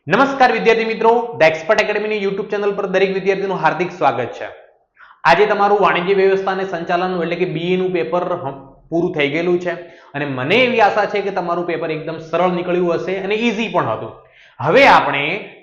નમસ્કાર વિદ્યાર્થી મિત્રો, ધ એક્સપર્ટ એકેડમીની યુટ્યુબ ચેનલ પર દરેક વિદ્યાર્થીનું હાર્દિક સ્વાગત છે. આજે તમારું વાણિજ્ય વ્યવસ્થા અને સંચાલન એટલે કે બીએ નું પેપર પૂરું થઈ ગયેલું છે અને મને એવી આશા છે કે તમારું પેપર એકદમ સરળ નીકળ્યું હશે અને ઈઝી પણ હતું. હવે આપણે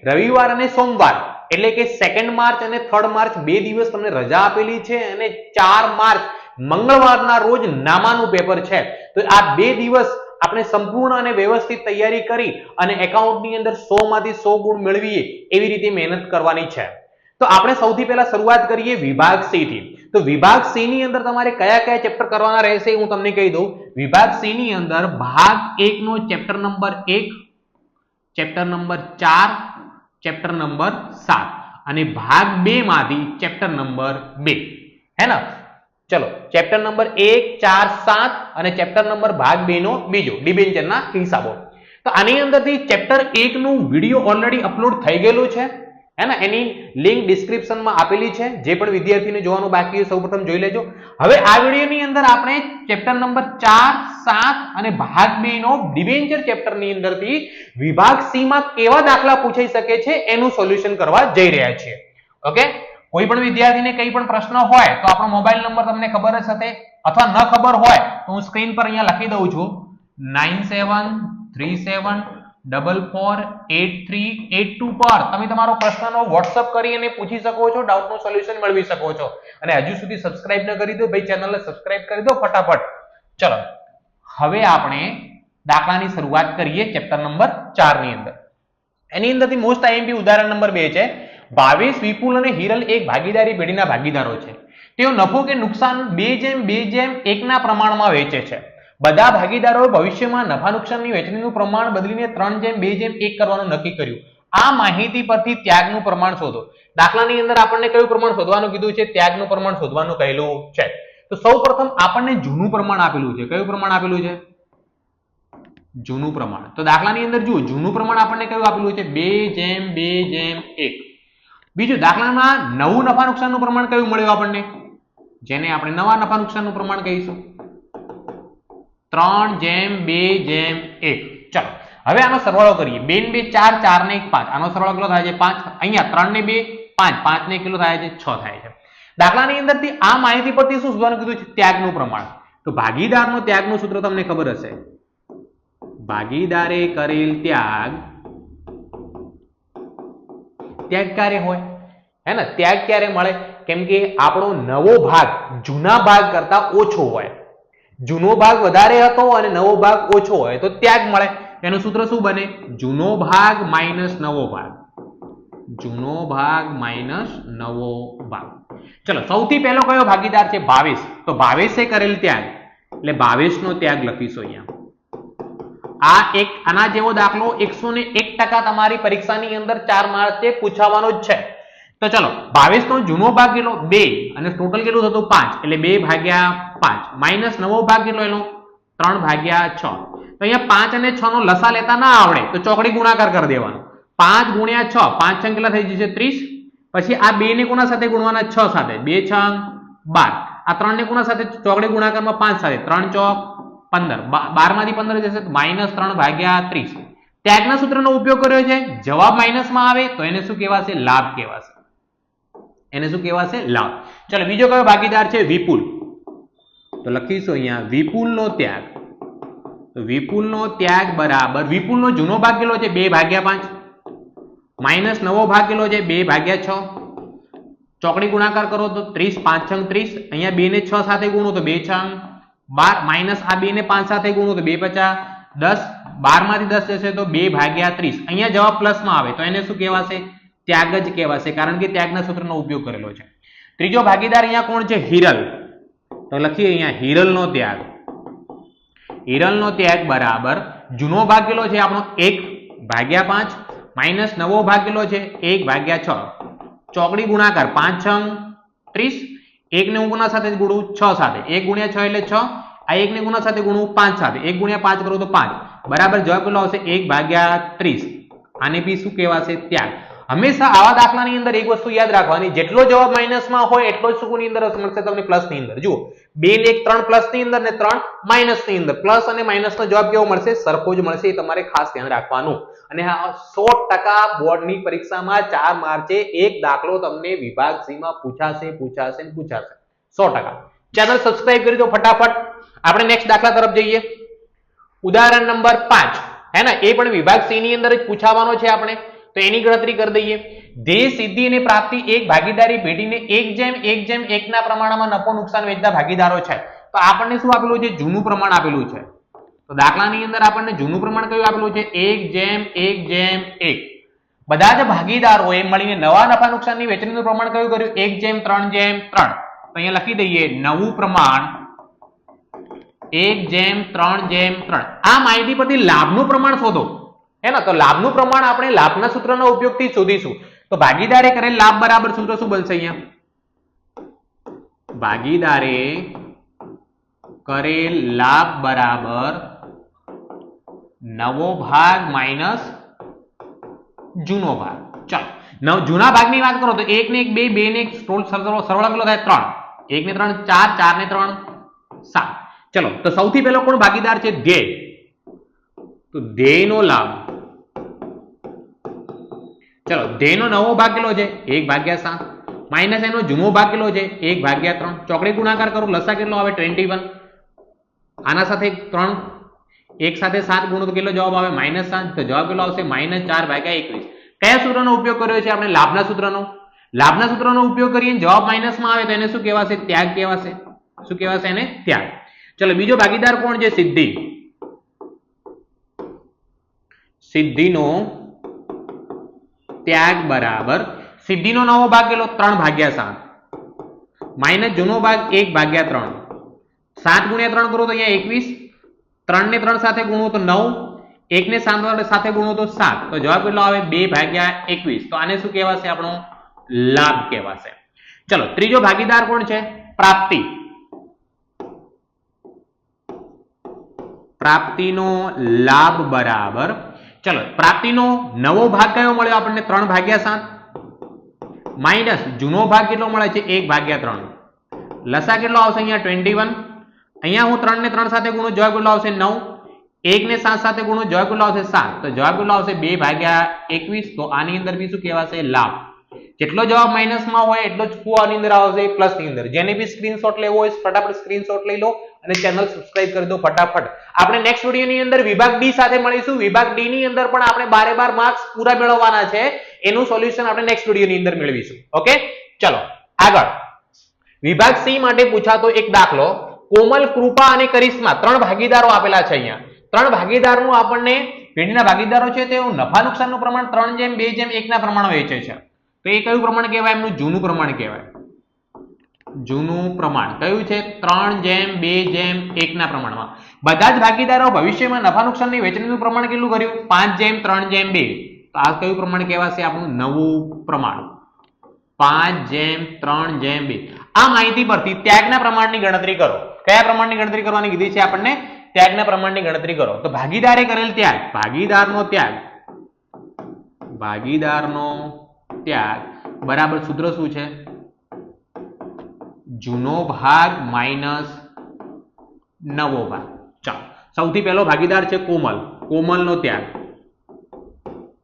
રવિવાર અને સોમવાર એટલે કે 2 માર્ચ અને 3 માર્ચ બે દિવસ તમને રજા આપેલી છે અને 4 માર્ચ મંગળવારના રોજ નામાનું પેપર છે. તો આ બે દિવસ આપણે સંપૂર્ણ અને વ્યવસ્થિત તૈયારી કરી અને એકાઉન્ટની અંદર 100 માંથી 100 ગુણ મેળવીએ એવી રીતે મહેનત કરવાની છે. તો આપણે સૌથી પહેલા શરૂઆત કરીએ વિભાગ સી થી. તો વિભાગ સી ની અંદર તમારે કયા કયા ચેપ્ટર કરવાના રહેશે હું તમને કહી દઉં. વિભાગ સી ની અંદર ભાગ 1 નો chapter number 1, chapter number 4, chapter number 7 અને ભાગ 2 માંથી ચેપ્ટર નંબર 2 હે ને. ચલો ચેપ્ટર નંબર 1, 4, 7 અને ચેપ્ટર નંબર ભાગ 2 નો બીજો ડિબેન્ચરના હિસાબો. તો આની અંદરથી ચેપ્ટર 1 નું વિડિયો ઓલરેડી અપલોડ થઈ ગયેલું છે હે ને. એની લિંક ડિસ્ક્રિપ્શનમાં આપેલી છે. જે પણ વિદ્યાર્થીને જોવાનું બાકી હોય સૌપ્રથમ જોઈ લેજો. હવે આ વિડિયોની અંદર આપણે ચેપ્ટર નંબર 4, 7 અને ભાગ 2 નો ડિબેન્ચર ચેપ્ટરની અંદરથી વિભાગ સી માં કેવા દાખલા પૂછાઈ શકે છે એનું સોલ્યુશન કરવા જઈ રહ્યા છીએ. ઓકે, કોઈ પણ વિદ્યાર્થીને કંઈ પણ પ્રશ્ન હોય તો આપણો મોબાઈલ નંબર તમને ખબર જ હશે અથવા ન ખબર હોય તો હું સ્ક્રીન પર અહીંયા લખી દઉં છું 9737448382 પર તમે તમારો પ્રશ્નનો WhatsApp કરી અને પૂછી શકો છો, ડાઉટનું સોલ્યુશન મેળવી શકો છો. અને હજુ સુધી સબસ્ક્રાઇબ ન કરી દો ભાઈ, ચેનલને સબસ્ક્રાઇબ કરી દો ફટાફટ. ચલો હવે આપણે દાખલાની શરૂઆત કરીએ ચેપ્ટર નંબર 4 ની અંદર. એની અંદરથી મોસ્ટ આઈએમપી ઉદાહરણ નંબર 2 છે. ભાવેશ, વિપુલ અને હિરલ એક ભાગીદારી પેઢીના ભાગીદારો છે. તેઓ નફો કે નુકસાન 2:1 ના પ્રમાણમાં વેચે છે. બધા ભાગીદારોએ ભવિષ્યમાં નફા નુકસાનની વહેંચણીનું પ્રમાણ બદલીને 3:2:1 કરવાનું નક્કી કર્યું. આ માહિતી પરથી ત્યાગનું પ્રમાણ શોધો. દાખલાની અંદર આપણને કયું પ્રમાણ શોધવાનું કીધું છે? ત્યાગનું પ્રમાણ શોધવાનું કહેલું છે. તો સૌપ્રથમ આપણને જૂનું પ્રમાણ આપેલું છે. કયું પ્રમાણ આપેલું છે? જૂનું પ્રમાણ. તો દાખલાની અંદર જુઓ, જૂનું પ્રમાણ આપણને કયું આપેલું છે? 2:2:1. બીજું દાખલામાં નવું નફા નુકસાનનું પ્રમાણ કયું મળ્યું આપણને? જેને આપણે નવા નફા નુકસાનનું પ્રમાણ કહીશું 3:2:1. ચલો હવે આનો સરવાળો કરીએ. 2 ને 2 4, 4 ને 1 5. આનો સરવાળો કેટલો થાય છે? 5. અહીંયા 3 ને 2 5, 5 ને કેટલો થાય છે? 6 થાય છે. દાખલાની અંદરથી આ માહિતી પરથી શું શોધવાનું કીધું છે? ત્યાગનું પ્રમાણ. તો ભાગીદારનો ત્યાગનું સૂત્ર તમને ખબર હશે. ભાગીદારે કરેલ ત્યાગ ક્યારે હોય હે ને? ત્યાગ ક્યારે મળે? કેમ કે આપણો નવો ભાગ જૂના ભાગ કરતા ઓછો હોય. જૂનો ભાગ વધારે હતો અને નવો ભાગ ઓછો હોય તો ત્યાગ મળે. એનું સૂત્ર શું બને? જૂનો ભાગ માઇનસ નવો ભાગ. જૂનો ભાગ માઇનસ નવો ભાગ. ચલો સૌથી પહેલો કયો ભાગીદાર છે? ભાવેશ. તો ભાવેશે કરેલ ત્યાગ એટલે ભાવેશનો ત્યાગ લખીશું અહીંયા. આ એક આના જેવો દાખલો 101% તમારી પરીક્ષાની અંદર 4 માર્કે પૂછાવાનો જ છે. તો ચલો ભાવેશનો જૂનો ભાગ કેટલો? 2 અને ટોટલ કેટલું થતું? 5 એટલે 2/5 માઇનસ નવો ભાગ કેટલો એનો? 3/6. તો અહીંયા 5 અને 6 નો લસા લેતા ના આવડે તો ચોકડી ગુણાકાર કરી દેવાનો. 5 ગુણ્યા 6, 5 છંગ કેટલા થઈ જશે? 30. પછી આ 2 ને કોના સાથે ગુણવાના? 6 સાથે. 2 છંગ 12. આ 3 ને કોના સાથે? ચોકડી ગુણાકારમાં 5 સાથે. 3 ચોક 15. 12 માંથી 15 જશે તો -3/30. ત્યાગના સૂત્રનો ઉપયોગ કર્યો છે. જવાબ માઇનસમાં આવે તો એને શું કહેવાશે? લાભ કહેવાશે. એને શું કહેવાશે? લાભ. ચલો બીજો કયો ભાગીદાર છે? વિપુલ. તો લખીશું અહીંયા વિપુલનો ત્યાગ. તો વિપુલનો ત્યાગ બરાબર વિપુલનો જૂનો ભાગ કેટલો છે? 2/5 માઇનસ નવો ભાગ કેટલો છે? 2/6. ચોકડી ગુણાકાર કરો તો 30, 5 છંગ 30. અહીંયા 2 ને 6 સાથે ગુણો તો 2 છંગ 12 માઇનસ આ 2 ને 5 સાથે ગુણો તો 2×5 10. 12 માંથી 10 જશે તો 2/30. અહીંયા જવાબ પ્લસમાં આવે તો એને શું કહેવાશે? ત્યાગ જ કહેવાશે, કારણ કે ત્યાગના સૂત્રનો ઉપયોગ કરેલો છે. ત્રીજો ભાગીદાર અહીંયા કોણ છે? હિરલ. તો લખીએ અહીંયા હિરલનો ત્યાગ. હિરલનો ત્યાગ બરાબર જૂનો ભાગ કેટલો છે આપણો? 1/5 માઇનસ નવો ભાગ કેટલો છે? 1/6. ચોકડી ગુણાકાર 5 છંગ 30. 1 ને હું કોના સાથે ગુણું? 6 સાથે. 1 ગુણ્યા 6 એટલે 6. આ 1 ને કોના સાથે ગુણું? 5 સાથે. 1 ગુણ્યા 5 કરો તો 5 બરાબર જવાબ કેટલો આવશે? 1/30. આને બી શું કહેવાશે? ત્યાગ. હંમેશા આવા દાખલાની અંદર એક વસ્તુ યાદ રાખવાની, જેટલો જવાબ માઇનસમાં હોય એટલો જ શું ની અંદર મળશે તમને પ્લસની અંદર. જુઓ 2 ને 1 3 પ્લસની અંદર ને 3 માઇનસની અંદર. પ્લસ અને માઇનસનો જવાબ કેવો મળશે? સરખો જ મળશે. એ તમારે ખાસ ધ્યાન રાખવાનું. અને હા 100% બોર્ડની પરીક્ષામાં 4 માર્ચે એક દાખલો તમને વિભાગ સી માં પૂછાશે 100%. ચેનલ સબસ્ક્રાઇબ કરી દો ફટાફટ. આપણે નેક્સ્ટ દાખલા તરફ જઈએ. ઉદાહરણ નંબર 5 હે ને, એ પણ વિભાગ સી ની અંદર જ પૂછાવાનો છે આપણે, તો એની ગણતરી કરી દઈએ. ધ્યેય સિદ્ધિ અને પ્રાપ્તિ એક ભાગીદારી પેઢીને 1:1:1 ના પ્રમાણમાં નફો નુકસાન વેચતા ભાગીદારો છે. તો આપણને શું આપેલું છે? જૂનું પ્રમાણ આપેલું છે. તો દાખલાની અંદર આપણને જૂનું પ્રમાણ કયું આપેલું છે? 1:1:1. બધા જ ભાગીદારોએ મળીને નવા નફા નુકસાનની વેચણીનું પ્રમાણ કયું કર્યું? 1:3:3. તો અહીંયા લખી દઈએ નવું પ્રમાણ 1:3:3. આ માહિતી પરથી લાભનું પ્રમાણ શોધો. હે ને, તો લાભનું પ્રમાણ આપણે લાભના સૂત્રના ઉપયોગથી શોધીશું. તો ભાગીદારે કરેલ લાભ બરાબર સૂત્ર શું બનશે? અહીંયા ભાગીદારે કરેલ લાભ બરાબર નવો ભાગ માઇનસ જૂનો ભાગ. ચાલો જૂના ભાગની વાત કરો તો 1 ને 1 2, 2 ને 1 સરવાળો કેટલો થાય? 3. 1 ને 3 4, 4 ને 3 7. ચલો તો સૌથી પહેલો કોણ ભાગીદાર છે? ધ્યેય. તો ધ્યેયનો લાભ, ચલો ધ્યેયનો નવો ભાગ કેટલો છે? 1/7 માઇનસ એનો જૂનો ભાગ કેટલો છે? 1/3. ચોકડી ગુણાકાર કરો, લસા કેટલો આવે? 21. આના સાથે 3 એક સાથે 7 ગુણો તો કેટલો જવાબ આવે? -7. તો જવાબ કેટલો આવશે? -4/21. કયા સૂત્રનો ઉપયોગ કર્યો છે આપણે? લાભના સૂત્રનો. લાભના સૂત્રનો ઉપયોગ કરીને જવાબ માઇનસમાં આવે તો એને શું કહેવાશે? ત્યાગ કહેવાશે. શું કહેવાશે એને? ત્યાગ. ચલો બીજો ભાગીદાર કોણ છે? સિદ્ધિ. સિદ્ધિનો ત્યાગ બરાબર સિદ્ધિનો નવો ભાગ કેટલો? 3/7 માઇનસ જૂનો ભાગ 1/3. 7 ગુણ્યા 3 કરો તો અહીંયા 21. 3 ને 3 સાથે ગુણો તો 9. 1 ને 7 સાથે ગુણો તો 7. તો જવાબ કેટલો આવે? 2/21. તો આને શું કહેવાશે? આપણો લાભ કહેવાશે. ચલો ત્રીજો ભાગીદાર કોણ છે? પ્રાપ્તિ. પ્રાપ્તિનો લાભ બરાબર, ચલો પ્રાપ્તિનો નવો ભાગ કયો મળ્યો આપણને? 3/7 માઇનસ જૂનો ભાગ કેટલો મળે છે? 1/3. લસા કેટલો આવશે? અહીંયા 21. અહીંયા હું 3 ને 3 સાથે ગુણો, જવાબ કેટલો આવશે? 9. 1 ને 7 સાથે ગુણો, જવાબ કેટલો આવશે? 7. તો જવાબ કેટલો આવશે? 2/21. તો આની અંદર બી શું કહેવાશે? લાભ. જેટલો જવાબ માઇનસમાં હોય એટલો જ આની અંદર આવશે પ્લસની અંદર. જેને બી સ્ક્રીનશોટ લેવો હોય ફટાફટ સ્ક્રીનશોટ લઈ લો અને ચેનલ સબસ્ક્રાઇબ કરી દો ફટાફટ. આપણે નેક્સ્ટ વિડીયોની અંદર વિભાગ ડી સાથે મળીશું. વિભાગ ડી ની અંદર પણ આપણે 12 માર્ક્સ પૂરા મેળવવાના છે. એનું સોલ્યુશન આપણે નેક્સ્ટ વિડીયોની અંદર મેળવીશું. ઓકે, ચલો આગળ. વિભાગ સી માટે પૂછાતો એક દાખલો. કોમલ, કૃપા અને કરિશ્મા 3 ભાગીદારો આપેલા છે. અહીંયા 3 ભાગીદારોનું આપણને પેઢીના ભાગીદારો છે તેઓ નફા નુકસાનનું પ્રમાણ 3:2:1 ના પ્રમાણ વેચે છે. તો એ કયું પ્રમાણ કહેવાય? એમનું જૂનું પ્રમાણ કહેવાય. જૂનું પ્રમાણ કયું છે? 3:2:1 ના પ્રમાણમાં. બધા જ ભાગીદારો ભવિષ્યમાં નફા નુકસાનની વેચણીનું પ્રમાણ કેટલું કર્યું? 5:3:2. તો આ કયું પ્રમાણ કહેવાશે? આપણું નવું પ્રમાણ 5:3:2. આ માહિતી પરથી ત્યાગના પ્રમાણની ગણતરી કરો. કયા પ્રમાણની ગણતરી કરવાની કીધી છે આપણને? ત્યાગના પ્રમાણની ગણતરી કરો. તો ભાગીદારે કરેલ ત્યાગ, ભાગીદારનો ત્યાગ બરાબર સૂત્ર શું છે? જૂનો ભાગ માઇનસ નવો ભાગ. ચાલો સૌથી પહેલો ભાગીદાર છે કોમલ. કોમલનો ત્યાગ,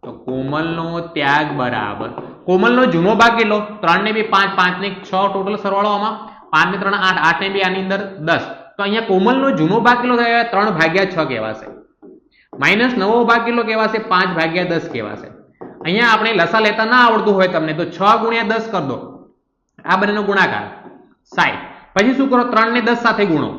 તો કોમલનો ત્યાગ બરાબર કોમલનો જૂનો ભાગ કેટલો? 3 ને 2 5, 5 ને 6 ટોટલ સરવાળો આમાં 5 ને 3 8, 8 ને 2 આની અંદર 10. તો અહીંયા કોમલનો જૂનો ભાગ કેટલો થયો? 3/6 કહેવાશે. માઇનસ નવો ભાગ કેટલો કહેવાશે? 5/10 કહેવાશે. અહીંયા આપણે લસા લેતા ના આવડતું હોય તમને તો 6 ગુણ્યા 10 કરી દો. આ બંનેનો ગુણાકાર 60. પછી શું કરો? 3 ને 10 સાથે ગુણો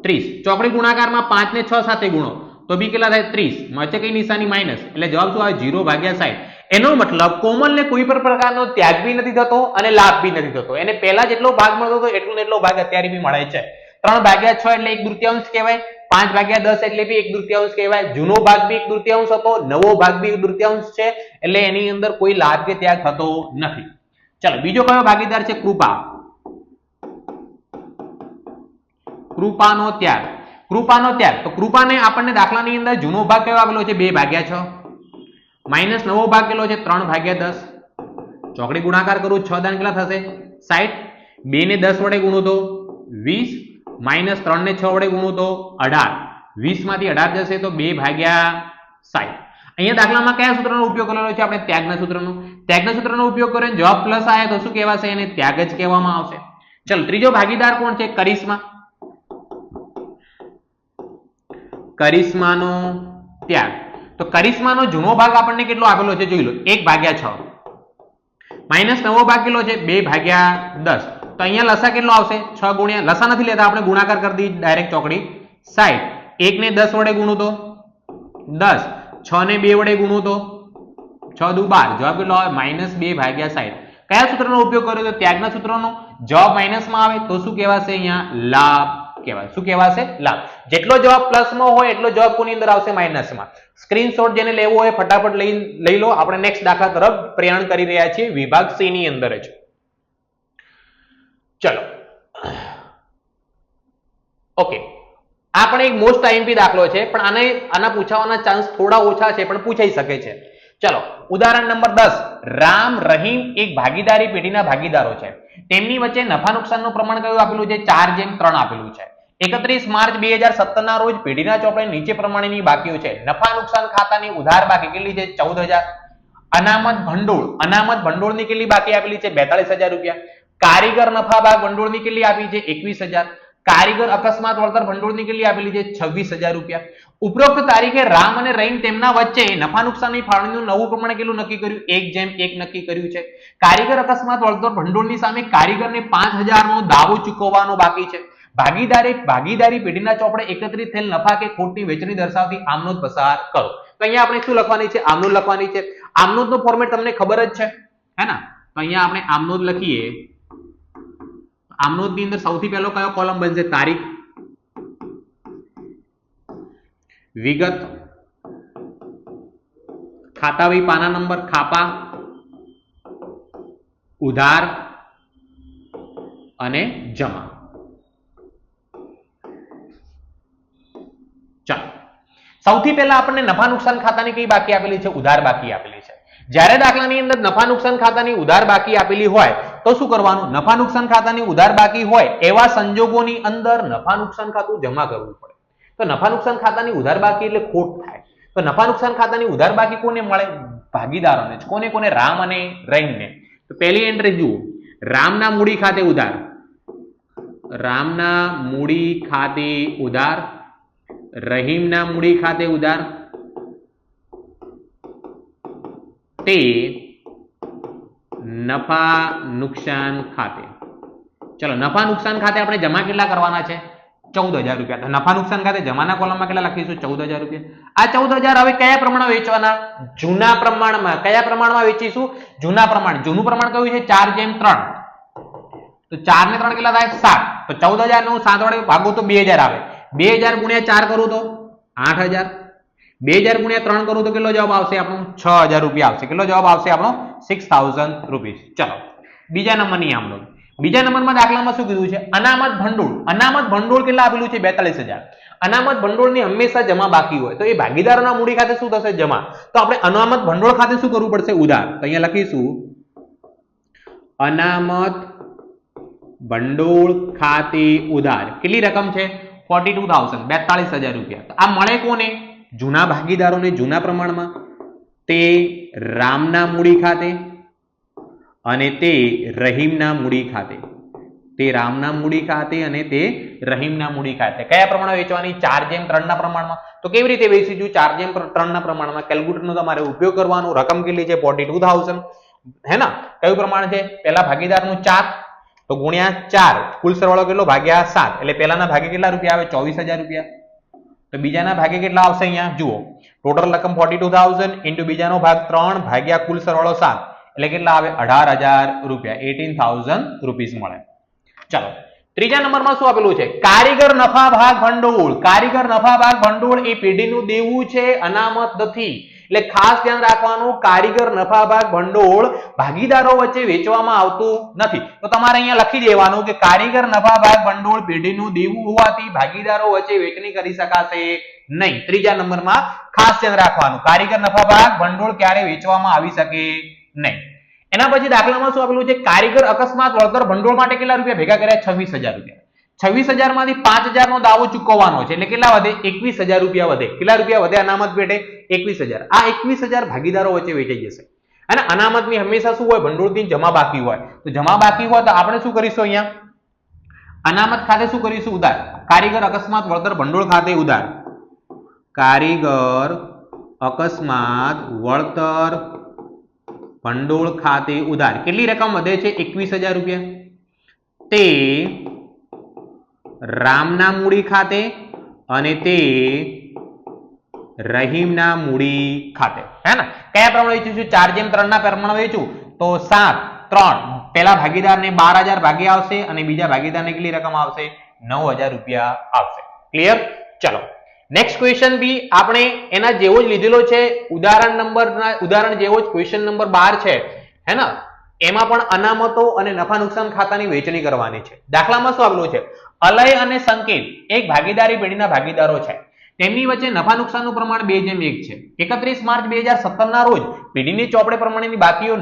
30. ચોકડી ગુણાકારમાં 5 ને 6 સાથે ગુણો તો બી કેટલા થાય? 30. મળશે કઈ નિશાની? માઇનસ. એટલે જવાબ શું આવે? 0/60. એનો મતલબ કોમલને કોઈ પણ પ્રકારનો ત્યાગ બી નથી થતો અને લાભ બી નથી થતો. એને પહેલા જેટલો ભાગ મળતો હતો એટલો ને એટલો ભાગ અત્યારે બી મળે છે. 3/6 એટલે 1/3 કહેવાય. 5/10 એટલે બી 1/3 કહેવાય. જૂનો ભાગ બી 1/3 હતો, નવો ભાગ બી 1/3 છે. એટલે એની અંદર કોઈ લાભ કે ત્યાગ થતો નથી. ચલો બીજો કયો ભાગીદાર છે? કૃપા. કૃપાનો ત્યાગ. કૃપાનો ત્યાગ તો કૃપાને આપણને દાખલાની અંદર જૂનો ભાગ કયો આપેલો છે? 2/6 માઇનસ નવો ભાગ કેટલો છે 3/10. ચોકડી ગુણાકાર કરું 6 દાન કેટલા થશે 60. 2 ને 10 વડે ગુણું તો 20 માઇનસ 3 ને 6 વડે ગુણું તો 18. 20 માંથી 18 જશે તો 2/60. અહીંયા દાખલામાં કયા સૂત્રનો ઉપયોગ કરેલો છે આપણે ત્યાગના સૂત્રનો ઉપયોગ કરીને જવાબ પ્લસ આવ્યા તો શું કહેવાશે એને ત્યાગ જ કહેવામાં આવશે. ચલો ત્રીજો ભાગીદાર કોણ છે કરિશ્માનો ત્યાગ. તો કરિશ્માનો જૂનો ભાગ આપણને કેટલો આપેલો છે જોઈ લો 1/6 માઇનસ નવો ભાગ કેટલો છે 2/10. તો અહીંયા લસા કેટલો આવશે 6 ગુણ્યા લસા નથી લેતા આપણે ગુણાકાર કરી દઈએ ડાયરેક્ટ ચોકડી 60. 1 ને 10 વડે ગુણું તો 10. 6 ને 2 વડે ગુણું તો 6 દુ 12. જવાબ કેટલો આવે -2/60. કયા સૂત્રનો ઉપયોગ કર્યો તો ત્યાગના સૂત્રનો. જવાબ માઇનસમાં આવે તો શું કહેવાશે અહીંયા લાભ કહેવાય. શું કહેવાશે લાભ. જેટલો જવાબ પ્લસમાં હોય એટલો જવાબ કોની અંદર આવશે માઇનસમાં. સ્ક્રીનશોટ જેને લેવો હોય ફટાફટ લઈ લો. આપણે નેક્સ્ટ દાખલા તરફ પ્રયાણ કરી રહ્યા છીએ વિભાગ સી ની અંદર જ. ચલો ઓકે આપણે એક મોસ્ટ આઈએમપી દાખલો છે પણ આના પૂછાવાના ચાન્સ થોડા ઓછા છે પણ પૂછાઈ શકે છે. ચલો ઉદાહરણ નંબર 10. રામ રહીમ એક ભાગીદારી પેઢીના ભાગીદારો છે. તેમની વચ્ચે નફા નુકસાનનું પ્રમાણ કયું આપેલું છે 4:3 આપેલું છે. 31 માર્ચ 2017 ના રોજ પેઢીના ચોપડે નીચે પ્રમાણેની બાકીઓ છે. નફા નુકસાન ખાતાની ઉધાર બાકી કેટલી છે 14000. અનામત ભંડોળની કેટલી બાકી આપેલી છે 42000 રૂપિયા. કારીગર નફા ભાગ ભંડોળની કેટલી આપી છે 21000. કારીગર અકસ્માત વળતર ભંડોળની કેટલી આપેલી છે 26000 રૂપિયા. ઉપરોક્ત તારીખે રામ અને રહીમ તેમના વચ્ચે નફા નુકસાનની ફાળવણીનું નવું પ્રમાણ કેટલું નક્કી કર્યું 1:1 નક્કી કર્યું છે. કારીગર અકસ્માત વળતર ભંડોળની સામે કારીગરને 5000 નો દાવો ચૂકવવાનો બાકી છે. ભાગીદારી પેઢીના ચોપડે એકત્રિત થયેલ નફા કે ખોટની વેચણી દર્શાવતી આમનોંધ પસાર કરો. તો અહીંયા આપણે શું લખવાની છે આમનોંધ લખવાની છે. આમનોંધનો ફોર્મેટ તમને ખબર જ છે હે ને. તો અહીંયા આપણે આમનોંધ લખીએ. આમનોંધની અંદર સૌથી પહેલો કયો કોલમ બનશે તારીખ, વિગત, ખાતાવી પાના નંબર, ખાપા, ઉધાર અને જમા. ચાલો સૌથી પહેલા આપણને નફા નુકસાન ખાતાની કઈ બાકી આપેલી છે ઉધાર બાકી આપેલી છે. જ્યારે દાખલાની અંદર નફા નુકસાન ખાતાની ઉધાર બાકી આપેલી હોય તો શું કરવાનું નફા નુકસાન ખાતાની ઉધાર બાકી હોય એવા સંજોગોની અંદર નફા નુકસાન ખાતું જમા કરવું પડે. તો નફા નુકસાન ખાતાની ઉધાર બાકી એટલે ખોટ થાય. તો નફા નુકસાન ખાતાની ઉધાર બાકી કોને મળે ભાગીદારોને જ. કોને રામ અને રહીમને. તો પહેલી એન્ટ્રી જુઓ રામના મૂડી ખાતે ઉધાર, રામના મૂડી ખાતે ઉધાર, રહીમના મૂડી ખાતે ઉધાર, તે નફા નુકસાન ખાતે. ચલો નફા નુકસાન ખાતે આપણે જમા કેટલા કરવાના છે 14000 રૂપિયા. નફા નુકસાન ખાતે જમાના કોલમમાં કેટલા લખીશું 14000 રૂપિયા. આ 14000 હવે કયા પ્રમાણમાં વેચવાના જૂના પ્રમાણમાં. કયા પ્રમાણમાં વેચીશું જૂના પ્રમાણ. જૂનું પ્રમાણ કયું છે 4:3. તો 4 ને 3 કેટલા થાય 7. તો 14000 નું 7 વડે ભાગો તો 2000 આવે. 2000 ગુણ્યા 4 કરું તો 8000. 2000 ગુણ્યા 3 કરું તો કેટલો જવાબ આવશે આપણો 6000 રૂપિયા આવશે. કેટલો જવાબ આવશે આપણો 6000 રૂપીસ. ચલો બીજા નંબરની આમનોંધ. બીજા નંબરમાં દાખલામાં શું કીધું છે અનામત ભંડોળ. અનામત ભંડોળ કેટલા આપેલું છે 42000. અનામત ભંડોળની હંમેશા જમા બાકી હોય તો એ ભાગીદારોના મૂડી ખાતે શું થશે જમા. તો આપણે અનામત ભંડોળ ખાતે શું કરવું પડશે ઉધાર. તો અહીંયા લખીશું અનામત ભંડોળ ખાતે ઉધાર. કેટલી રકમ છે 42000 42000 રૂપિયા. આ મળે કોને જૂના ભાગીદારોને જૂના પ્રમાણમાં. તે રામના મૂડી ખાતે અને તે રહીમના મૂડી ખાતે. તે રામના મૂડી ખાતે અને તે રહીમના મૂડી ખાતે. કયા પ્રમાણમાં વેચવાની 4:3 ના પ્રમાણમાં. તો કેવી રીતે વેચીશું 4:3 ના પ્રમાણમાં. કેલ્ક્યુલેટરનો તમારે ઉપયોગ કરવાનો. રકમ કેટલી છે 42000 હે ને. કયું પ્રમાણ છે પહેલા ભાગીદારનું 4 તો ગુણ્યા 4 કુલ સરવાળો કેટલો ભાગ્યા 7 એટલે પહેલાના ભાગે કેટલા રૂપિયા આવે 24000 રૂપિયા. તો બીજાના ભાગે કેટલા આવશે અહીંયા જુઓ ટોટલ રકમ 42000 ઇન્ટુ બીજાનો ભાગ 3 ભાગ્યા કુલ સરવાળો 7 એટલે કેટલા આવે 18000 રૂપિયા 18000 રૂપીસ મળે. ચાલો ત્રીજા નંબરમાં શું આપેલું છે કારીગર નફા ભાગ ભંડોળ. કારીગર નફા ભાગ ભંડોળ એ પેઢીનું દેવું છે અનામત નથી. એટલે ખાસ ધ્યાન રાખવાનું કારીગર નફા ભાગ ભંડોળ ભાગીદારો વચ્ચે વેચવામાં આવતું નથી. તો તમારે અહીંયા લખી દેવાનું કે કારીગર નફા ભાગ ભંડોળ પેઢીનું દેવું હોવાથી ભાગીદારો વચ્ચે વેચણી કરી શકાશે નહીં. ત્રીજા નંબરમાં ખાસ ધ્યાન રાખવાનું, કારીગર નફા ભાગ ભંડોળ ક્યારે વેચવામાં આવી શકે નહીં. એના પછી દાખલામાં શું આપેલું છે, કારીગર અકસ્માત વળતર ભંડોળ માટે કેટલા રૂપિયા ભેગા કર્યા? 26,000 રૂપિયા. 26,000 માંથી 5,000 નો દાવો ચૂકવવાનો છે, એટલે કેટલા વધે? 21,000 રૂપિયા વધે. કેટલા રૂપિયા વધે અનામત પેટે? 21,000. આ 21,000 ભાગીદારો વચ્ચે વેચાઈ જશે. અને અનામતની હંમેશા શું હોય? ભંડોળની જમા બાકી હોય. તો જમા બાકી હોય તો આપણે શું કરીશું? અહીંયા અનામત ખાતે શું કરીશું? ઉધાર. કારીગર અકસ્માત વળતર ભંડોળ ખાતે ઉધાર. કારીગર અકસ્માત વળતર ભંડોળ ખાતે ઉધાર. કેટલી રકમ વધે છે? 21,000 રૂપિયા. તે રામના મૂડી ખાતે અને તે રહીમના મૂડી ખાતે. હે ને? કયા પ્રમાણે વેચીશું? 4:3 ના પ્રમાણે વેચું તો 7:3 પહેલા ભાગીદારને 12,000 ભાગ્યા આવશે અને બીજા ભાગીદારને કેટલી રકમ આવશે? 9,000 રૂપિયા આવશે. ક્લિયર? ચલો નેક્સ્ટ ક્વેશ્ચન બી આપણે એના જેવો જ લીધેલો છે, ઉદાહરણ જેવો જ ક્વેશ્ચન નંબર 12 છે. હે ને? એમાં પણ અનામતો અને નફા નુકસાન ખાતાની વહેંચણી કરવાની છે. દાખલામાં શું આપેલું છે? અલય અને સંકેત એક ભાગીદારી પેઢીના ભાગીદારો છે. તેમની વચ્ચે નફા નુકસાનનું પ્રમાણ 2:1 છે. 31 માર્ચ 2017 ના રોજ પેઢીની ચોપડે પ્રમાણેની બાકીઓ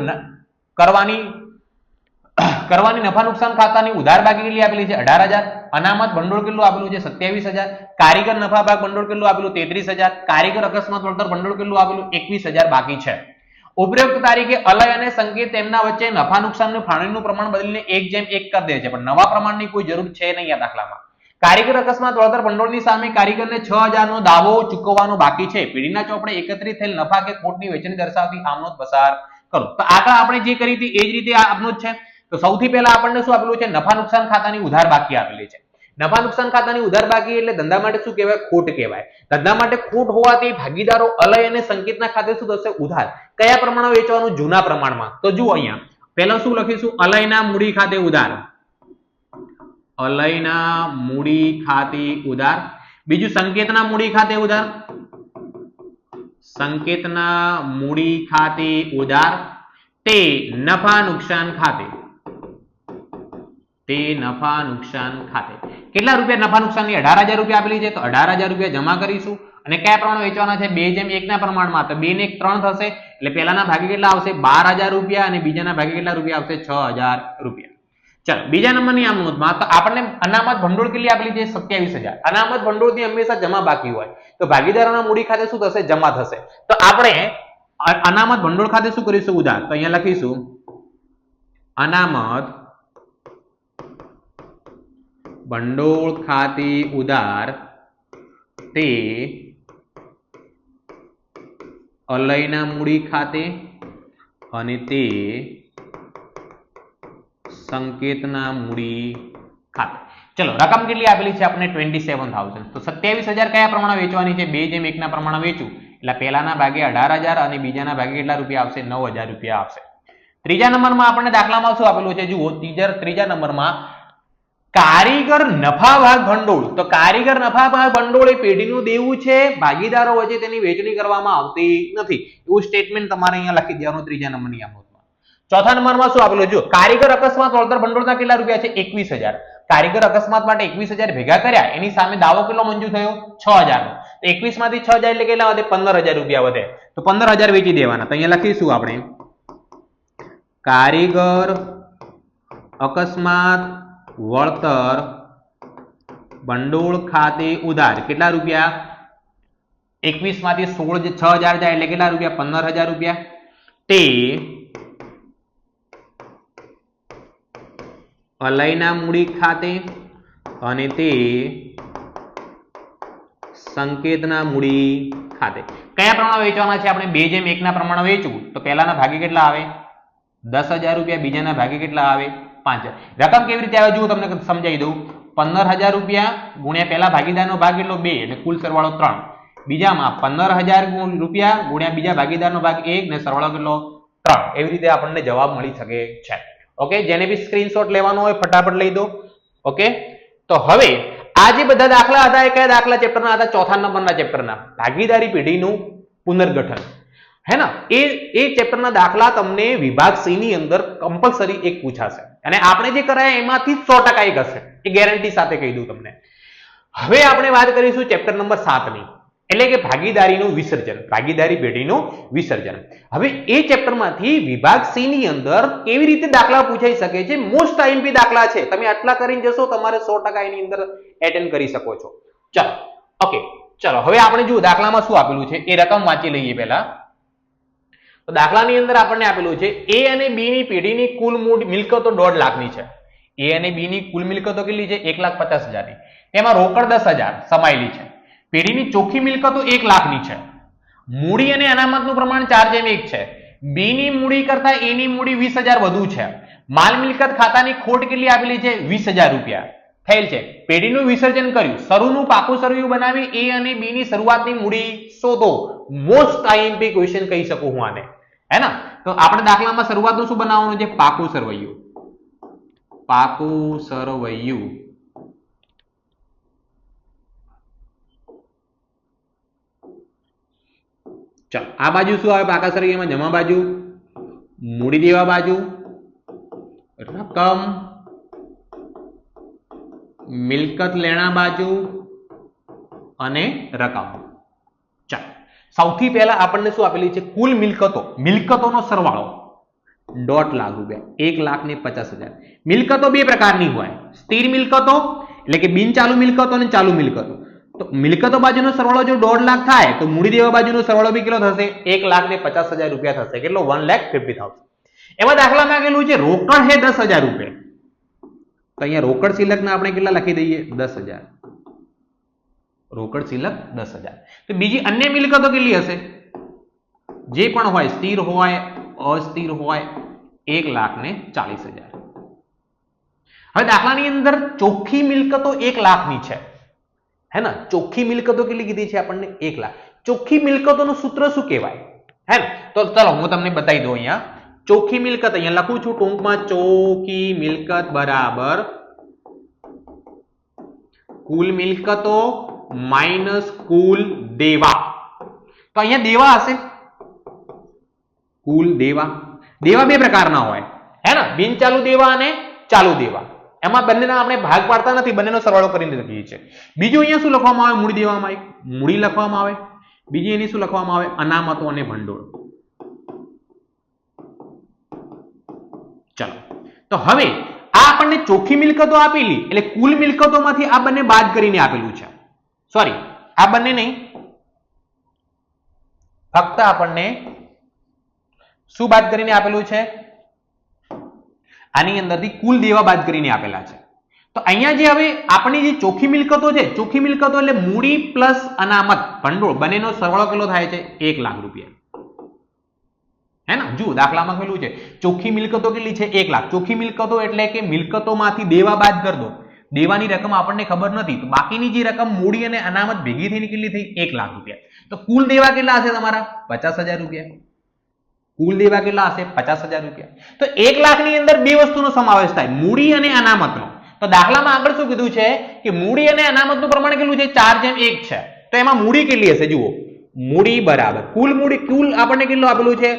કરવાની નફા નુકસાન ખાતાની ઉધાર બાકી કેટલી આપેલી છે? 18,000. અનામત ભંડોળ કેટલું આપેલું છે? 27,000. કારીગર નફા ભાગ ભંડોળ કેટલું આપેલું? 33,000. કારીગર અકસ્માત વળતર ભંડોળ કેટલું આપેલું? 21,000 બાકી છે. ઉપરોક્ત તારીખે અલય અને સંકેત તેમના વચ્ચે નફા નુકસાનનું ફાળવણીનું પ્રમાણ બદલીને 1:1 કરી દે છે, પણ નવા પ્રમાણની કોઈ જરૂર છે નહીં આ દાખલામાં. કારીગર અકસ્માત વળતર ભંડોળની સામે કારીગરને 6,000 નો દાવો ચૂકવવાનો બાકી છે. પેઢીના ચોપડે એકત્રિત થયેલ નફા કે ખોટની વહેંચણી દર્શાવતી આમનોંધ પસાર કરો. તો આગળ આપણે જે કરી હતી એ જ રીતે આપનો જ છે. તો સૌથી પહેલા આપણને શું આપેલું છે? નફા નુકસાન ખાતાની ઉધાર બાકી આપેલી છે. નફા નુકસાન ખાતાની ઉધાર બાકી એટલે ધંધા માટે શું કહેવાય? ખોટ કહેવાય. ધંધા માટે ખોટ હોવાથી ભાગીદારો અલય અને સંકેતના ખાતે શું થશે? ઉધાર. કયા પ્રમાણમાં વેચવાનું? જૂના પ્રમાણમાં. તો જુઓ અહીંયા પહેલા શું લખીશું? અલયના મૂડી ખાતે ઉધાર. અલયના મૂડી ખાતે ઉધાર. બીજું સંકેતના મૂડી ખાતે ઉધાર. સંકેતના મૂડી ખાતે ઉધાર. તે નફા નુકસાન ખાતે. તે નફા નુકસાન ખાતે. કેટલા રૂપિયા નફા નુકસાનની? 18,000 રૂપિયા આપેલી છે, તો 18,000 રૂપિયા જમા કરીશું. અને કયા પ્રમાણે વેચવાના છે? 2:1 ના પ્રમાણમાં. તો 2 ને 1 3 થશે, એટલે પહેલાના ભાગે કેટલા આવશે? 12,000 રૂપિયા અને બીજાના ભાગે કેટલા રૂપિયા આવશે? 6,000 રૂપિયા. ચલો બીજા નંબરની આમ નોંધમાં તો આપણને અનામત ભંડોળ કેટલી આપેલી છે? 27,000. અનામત ભંડોળની હંમેશા જમા બાકી હોય, તો ભાગીદારોના મૂડી ખાતે શું થશે? જમા થશે. તો આપણે અનામત ભંડોળ ખાતે શું કરીશું? ઉધાર. તો અહીંયા લખીશું અનામત ભંડોળ ખાતે ઉધાર. તે અલયના મૂડી ખાતે અને તે સંકેતના મૂડી ખાતે. ચલો રકમ કેટલી આપેલી છે આપણે? 27,000. તો 27,000 કયા પ્રમાણે વેચવાની છે? 2:1 ના પ્રમાણે વેચું એટલે પહેલાના ભાગે 18,000 અને બીજાના ભાગે કેટલા રૂપિયા આવશે? 9,000 રૂપિયા આવશે. ત્રીજા નંબરમાં આપણને દાખલામાં શું આપેલું છે? જુઓ ત્રીજા નંબરમાં કારીગર નફા ભાગ ભંડોળ. તો કારીગર નફા ભાગ ભંડોળ એ પેઢીનું દેવું છે, ભાગીદારો વચ્ચે તેની વહેંચણી કરવામાં આવતી નથી. એવું સ્ટેટમેન્ટ તમારે અહીંયા લખી દેવાનું ત્રીજા નંબરની આમનોંધમાં. ચોથા નંબરમાં શું આપેલું? જો કારીગર અકસ્માત વળતર ભંડોળના કેટલા રૂપિયા છે? 21,000. કારીગર અકસ્માત માટે 21,000 ભેગા કર્યા, એની સામે દાવો કેટલો મંજૂર થયો? 6,000 નો. તો 21 માંથી 6,000 એટલે કેટલા વધે? 15,000 રૂપિયા વધે. તો 15,000 વેચી દેવાના. તો અહીંયા લખીશું આપણે કારીગર અકસ્માત વળતર ભંડોળ ખાતે ઉધાર. કેટલા રૂપિયા? 21 માંથી 6,000 જાય એટલે કેટલા રૂપિયા? 15,000 રૂપિયા. તે અલયના મૂડી ખાતે અને તે સંકેતના મૂડી ખાતે. કયા પ્રમાણે વેચવાના છે આપણે? 2:1 ના પ્રમાણે વેચવું તો પહેલાના ભાગે કેટલા આવે? 10,000 રૂપિયા. બીજાના ભાગે કેટલા આવે? 5,000. રકમ કેવી રીતે આવે? જુઓ તમને સમજાવી દઉં. 15,000 રૂપિયા ગુણ્યા પહેલા ભાગીદારનો ભાગ કેટલો? 2 એટલે કુલ સરવાળો 3. બીજામાં 15,000 રૂપિયા ગુણ્યા બીજા ભાગીદારનો ભાગ 1 ને સરવાળો કેટલો? 3. એવી રીતે આપણને જવાબ મળી શકે છે. ઓકે, જેને બી સ્ક્રીનશોટ લેવાનો હોય ફટાફટ લઈ દો. ઓકે, તો હવે આ જે બધા દાખલા હતા એ કયા દાખલા ચેપ્ટરના હતા? ચોથા નંબરના ચેપ્ટરના ભાગીદારી પેઢીનું પુનર્ગઠન. હે ને? એ ચેપ્ટરના દાખલા તમને વિભાગ સી ની અંદર કમ્પલસરી એક પૂછાશે અને આપણે જે કરાયા એમાંથી 100% એક હશે, એ ગેરંટી સાથે કહી દઉં તમને. હવે આપણે વાત કરીશું ચેપ્ટર નંબર 7 ની. એટલે કે ભાગીદારીનું વિસર્જન, ભાગીદારી પેઢીનું વિસર્જન. હવે એ ચેપ્ટરમાંથી વિભાગ સી ની અંદર કેવી રીતે દાખલા પૂછાઈ શકે છે, મોસ્ટ આઈએમપી દાખલા છે. તમે આટલા કરીને જશો તમારે 100% એની અંદર એટેન્ડ કરી શકો છો. ચાલો ઓકે, ચલો હવે આપણે જો દાખલામાં શું આપેલું છે એ રકમ વાંચી લઈએ પહેલા. તો દાખલાની અંદર આપણને આપેલું છે એ અને બી ની પેઢીની કુલ મિલકતો 1.5 લાખની છે. એ અને બી ની કુલ મિલકતો કેટલી છે? 1,50,000 ની. તેમાં રોકડ 10,000 સમાયેલી છે. પેઢીની ચોખ્ખી મિલકતો 1 લાખની છે. મૂડી અને અનામતનું પ્રમાણ 4:1 છે. બી ની મૂડી કરતા એ ની મૂડી 20,000 વધુ છે. માલ મિલકત ખાતાની ખોટ કેટલી આપેલી છે? 20,000 રૂપિયા થયેલ છે. પેઢીનું વિસર્જન કર્યું. શરૂનું પાકું સરવૈયું બનાવી એ અને બી ની શરૂઆતની મૂડી શોધો. મોસ્ટ આઈએમપી ક્વેશ્ચન કહી શકું હું આને, હે ને? તો આપણે દાખલામાં શરૂઆતનું શું બનાવવાનું છે? પાકું સરવૈયું. પાકું સરવૈયું. ચાલો આ બાજુ શું આવે? પાકા સરવૈયામાં જમા બાજુ, મૂડી દેવા બાજુ, રકમ, મિલકત લેણા બાજુ અને રકમ. ચાલો સૌથી પહેલા આપણને શું આપેલી છે? કુલ મિલકતો, મિલકતોનો સરવાળો 1.5 લાખ રૂપિયા, 1,50,000. મિલકતો બે પ્રકારની હોય, સ્થિર મિલકતો એટલે કે બિનચાલુ મિલકતો અને ચાલુ મિલકતો. તો મિલકતો બાજુનો સરવાળો જો 1.5 લાખ થાય તો મૂડી દેવા બાજુનો સરવાળો બી કેટલો થશે? 1,50,000 રૂપિયા થશે. કેટલો? 1,50,000. એમાં દાખલામાં આવેલું છે રોકડ છે 10,000 રૂપિયા. તો અહીંયા રોકડ શિલ્લકના આપણે કેટલા લખી દઈએ? 10,000. રોકડ શિલ્લક 10,000. તો બીજી અન્ય મિલકતો કેટલી હશે? જે પણ હોય, સ્થિર હોય, અસ્થિર હોય, 1,40,000. હવે દાખલાની અંદર ચોખ્ખી મિલકતો 1 લાખની છે, હે ને? ચોખ્ખી મિલકતો કેટલી કીધી છે આપણને? 1 લાખ. ચોખ્ખી મિલકતોનું સૂત્ર શું કહેવાય, હે ને? તો ચલો હું તમને બતાવી દઉં. અહીંયા ચોખ્ખી મિલકત અહીંયા લખું છું ટૂંકમાં, ચોખ્ખી મિલકત બરાબર કુલ મિલકતો માઇનસ કુલ દેવા. તો અહીંયા દેવા હશે, કુલ દેવા. દેવા બે પ્રકારના હોય, હે ને? બિનચાલુ દેવા અને ચાલુ દેવા. એમાં બંનેના આપણે ભાગ પાડતા નથી, બંનેનો સરવાળો કરીને લખીએ છીએ. બીજું અહીંયા શું લખવામાં આવે? મૂડી દેવામાં આવે, મૂડી લખવામાં આવે. બીજી એની શું લખવામાં આવે? અનામતો અને ભંડોળ. ચલો તો હવે આ આપણને ચોખ્ખી મિલકતો આપેલી એટલે કુલ મિલકતોમાંથી આ બંને બાદ કરીને આપેલું છે. સોરી, આ બંને નહીં, ફક્ત આપણને શું બાદ કરીને આપેલું છે? આની અંદરથી કુલ દેવા બાદ કરીને આપેલા છે. તો અહીંયા જે હવે આપણી જે ચોખ્ખી મિલકતો છે, ચોખ્ખી મિલકતો એટલે મૂડી પ્લસ અનામત ભંડોળ બંનેનો સરવાળો કેટલો થાય છે? 1 લાખ રૂપિયા, હે ને? જુઓ દાખલામાં કેટલું છે? ચોખ્ખી મિલકતો કેટલી છે? 1 લાખ. ચોખ્ખી મિલકતો એટલે કે મિલકતોમાંથી દેવા બાદ કરી દો. દેવાની રકમ આપણને ખબર નથી, તો બાકીની જે રકમ મૂડી અને અનામત ભેગી થઈને કેટલી થઈ? 1 લાખ રૂપિયા. તો કુલ દેવા કેટલા હશે તમારા? 50,000 રૂપિયા. કુલ દેવા કેટલા હશે? 50,000 રૂપિયા. તો 1 લાખની અંદર બે વસ્તુનો સમાવેશ થાય, મૂડી અને અનામતનો. તો દાખલામાં આગળ શું કીધું છે કે મૂડી અને અનામતનું પ્રમાણ કેટલું છે? 4:1 છે. તો એમાં મૂડી કેટલી હશે? જુઓ, મૂડી બરાબર કુલ મૂડી, કુલ આપણને કેટલું આપેલું છે?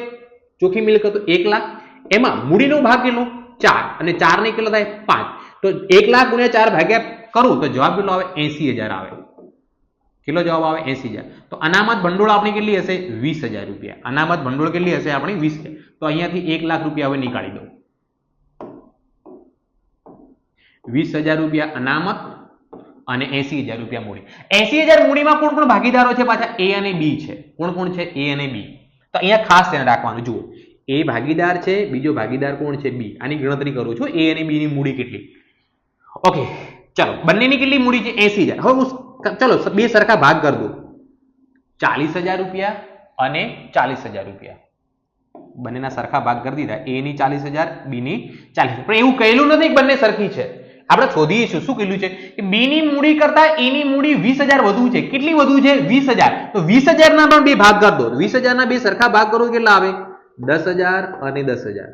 ચોખ્ખી મિલકતો 1 લાખ, એમાં મૂડીનો ભાગ કેટલો? 4, અને 4 ને કેટલો થાય? 5. તો 1 લાખ ગુણ્યા 4 ભાગ્યા કરું તો જવાબ કેટલો આવે? 80,000 આવે. કેટલો જવાબ આવે? 80,000. તો અનામત ભંડોળ આપણી કેટલી હશે? 20,000 રૂપિયા. અનામત ભંડોળ કેટલી હશે આપણી? 20,000. તો અહીંયાથી 1 લાખ રૂપિયા હવે નીકાળી દો. 20,000 રૂપિયા અનામત અને 80,000 રૂપિયા મૂડી. 80,000 મૂડીમાં કોણ કોણ ભાગીદારો છે? પાછા A અને B છે. કોણ કોણ છે? A અને B. તો અહીંયા ખાસ ધ્યાન રાખવાનું. જુઓ, A ભાગીદાર છે, બીજો ભાગીદાર કોણ છે? B. આની ગણતરી કરું છું, A અને B ની મૂડી કેટલી. ઓકે, ચલો બંનેની કેટલી મૂડી છે? 80,000. હવે ચલો બે સરખા ભાગ કરી દો, 40,000 રૂપિયા અને 40,000 રૂપિયા. બંનેના સરખા ભાગ કરી દીધા. A ની 40,000, B ની 40,000. પણ એવું કહેલું નથી કે બંને સરખી છે. આપણે શોધીશું શું કહેલું છે કે B ની મૂડી કરતા A ની મૂડી 20,000 વધુ છે. કેટલી વધુ છે? 20,000. તો 20,000 ના પણ બે ભાગ કરી દો. 20,000 ના બે સરખા ભાગ કરો કેટલા આવે? 10,000 અને 10,000.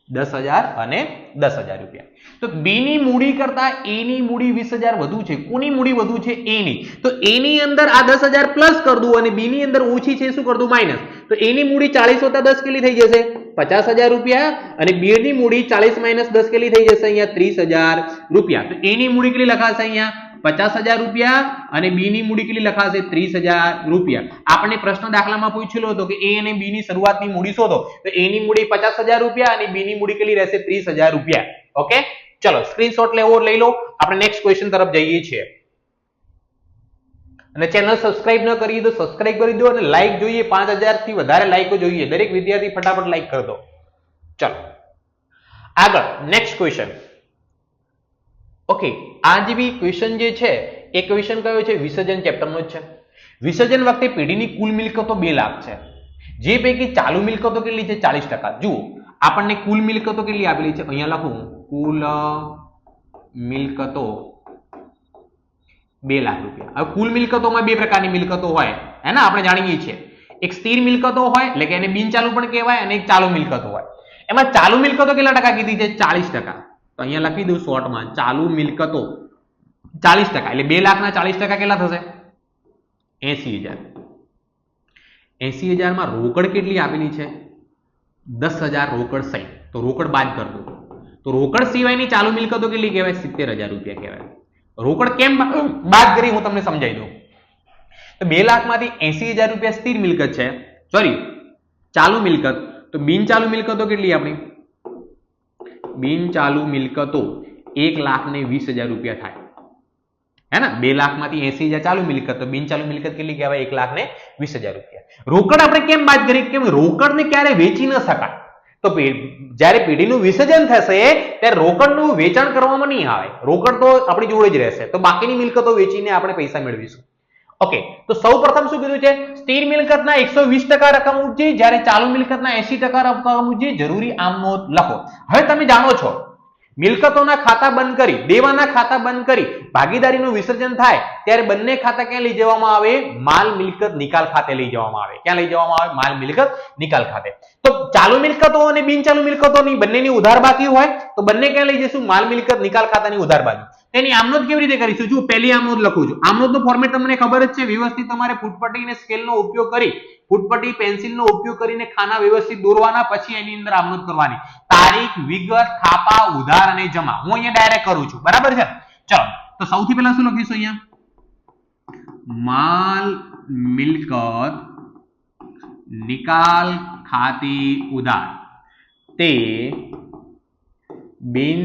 10,000 અને 10,000 રૂપિયા. તો B ની મૂડી કરતા A ની મૂડી 20,000 વધુ છે. કોની મૂડી વધુ છે? A ની. તો A ની અંદર આ 10,000 પ્લસ કરી દઉં અને B ની અંદર ઓછી છે શું કરી દઉં? માઇનસ. તો A ની મૂડી 40 વત્તા 10 કેટલી થઈ જશે? 50,000 રૂપિયા. અને B ની મૂડી 40 માઇનસ 10 કેટલી થઈ જશે? અહીંયા 30,000 રૂપિયા. તો A ની મૂડી કેટલી લખાશે અહીંયા? 50,000 રૂપિયા અને બી ની મૂડી કેટલી લખાશે 30,000 રૂપિયા. આપણને પ્રશ્ન દાખલામાં પૂછેલો હતો કે એ અને બી ની શરૂઆતની મૂડી શોધો, તો એ ની મૂડી 50,000 રૂપિયા અને બી ની મૂડી કેટલી રહેશે 30,000 રૂપિયા. ઓકે, ચલો સ્ક્રીનશોટ લેવો લઈ લો. આપણે નેક્સ્ટ ક્વેશ્ચન તરફ જઈએ છીએ. અને ચેનલ સબસ્ક્રાઇબ ન કરી તો સબસ્ક્રાઇબ કરી દો અને લાઈક જોઈએ, 5,000 થી વધારે લાઈકો જોઈએ. દરેક વિદ્યાર્થી ફટાફટ લાઈક કરી દો. ચલો આગળ નેક્સ્ટ ક્વેશ્ચન. ઓકે, આ જે બી ક્વેશ્ચન જે છે એ ક્વેશ્ચન કયો છે? વિસર્જન ચેપ્ટરનો જ છે. વિસર્જન વખતે પેઢીની કુલ મિલકતો 2 લાખ છે, જે પૈકી ચાલુ મિલકતો કેટલી છે? 40%. જુઓ આપણને કુલ મિલકતો કેટલી આપેલી છે, અહીંયા લખું કુલ મિલકતો 2 લાખ રૂપિયા. હવે કુલ મિલકતોમાં બે પ્રકારની મિલકતો હોય, હે ને, આપણે જાણીએ છીએ. એક સ્થિર મિલકતો હોય એટલે કે એને બિનચાલુ પણ કહેવાય, અને એક ચાલુ મિલકતો હોય. એમાં ચાલુ મિલકતો કેટલા ટકા કીધી છે? 40%. તો અહીંયા લખી દઉં શોર્ટમાં, ચાલુ મિલકતો 40%. એટલે 2 લાખના 40% કેટલા થશે? 80,000. 80,000 માં રોકડ કેટલી આપેલી છે? 10,000 રોકડ સહિત. તો રોકડ બાદ કરી દો. તો રોકડ સિવાયની ચાલુ મિલકતો કેટલી કહેવાય? 70,000 રૂપિયા કહેવાય. રોકડ કેમ બાદ કરી હું તમને સમજાવી દઉં. તો 2 લાખમાંથી 80,000 રૂપિયા સ્થિર મિલકત છે, સોરી ચાલુ મિલકત. તો બિનચાલુ મિલકતો કેટલી આપણી? બિનચાલુ મિલકતો 1,20,000 રૂપિયા થાય, હે ને. 2 લાખમાંથી 80,000 ચાલુ મિલકત, તો બિનચાલુ મિલકત કેટલી કહેવાય? 1,20,000 રૂપિયા. રોકડ આપણે કેમ બાદ કરી? કેમ રોકડને ક્યારે વેચી ન શકાય. તો જ્યારે પેઢીનું વિસર્જન થશે ત્યારે રોકડનું વેચાણ કરવામાં નહીં આવે, રોકડ તો આપણી જોડે જ રહેશે. તો બાકીની મિલકતો વેચીને આપણે પૈસા મેળવીશું. ઓકે, તો સૌપ્રથમ શું કીધું છે? સ્થિર મિલકતના 120% રકમ ઉપજી, જ્યારે ચાલુ મિલકતના 80% રકમ ઉપજી. જરૂરી આમ નોંધ લખો. હવે તમે જાણો છો મિલકતોના ખાતા બંધ કરી, દેવાના ખાતા બંધ કરી ભાગીદારીનું વિસર્જન થાય ત્યારે બંને ખાતા ક્યાં લઈ જવામાં આવે? માલ મિલકત નિકાલ ખાતે લઈ જવામાં આવે. ક્યાં લઈ જવામાં આવે? માલ મિલકત નિકાલ ખાતે. તો ચાલુ મિલકતો અને બિનચાલુ મિલકતોની બંનેની ઉધાર બાકી હોય તો બંને ક્યાં લઈ જઈશું? માલ મિલકત નિકાલ ખાતાની ઉધાર બાજુ. તેની આમનોંધ કેવી રીતે કરીશું? જો પહેલી આમનોંધ લખું છું. આમનોંધનો ફોર્મેટ તમને ખબર જ છે. વ્યવસ્થિત તમારે ફૂટપટ્ટી અને સ્કેલનો ઉપયોગ કરી, ફૂટપટ્ટી પેન્સિલનો ઉપયોગ કરીને ખાના વ્યવસ્થિત દોરવાના, પછી એની અંદર આમનોંધ કરવાની. તારીખ, વિગત, થાપા, ઉધાર અને જમા. હું અહીંયા ડાયરેક્ટ કરું છું, બરાબર છે? ચલો, તો સૌથી પહેલા શું લખીશું? અહીંયા માલ મિલકત નિકાલ ખાતી ઉધાર તે બિન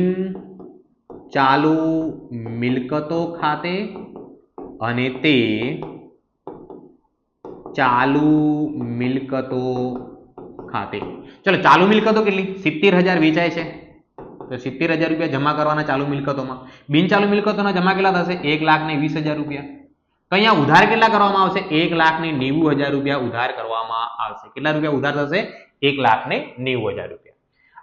ચાલુ મિલકતો ખાતે અને તે ચાલુ મિલકતો ખાતે. ચલો, ચાલુ મિલકતો કેટલી? 70,000 વેચાય છે, તો 70,000 રૂપિયા જમા કરવાના ચાલુ મિલકતોમાં. બિનચાલુ મિલકતોના જમા કેટલા થશે? 1,20,000 રૂપિયા. તો અહીંયા ઉધાર કેટલા કરવામાં આવશે? 1,90,000 રૂપિયા ઉધાર કરવામાં આવશે. કેટલા રૂપિયા ઉધાર થશે? 1,90,000 રૂપિયા.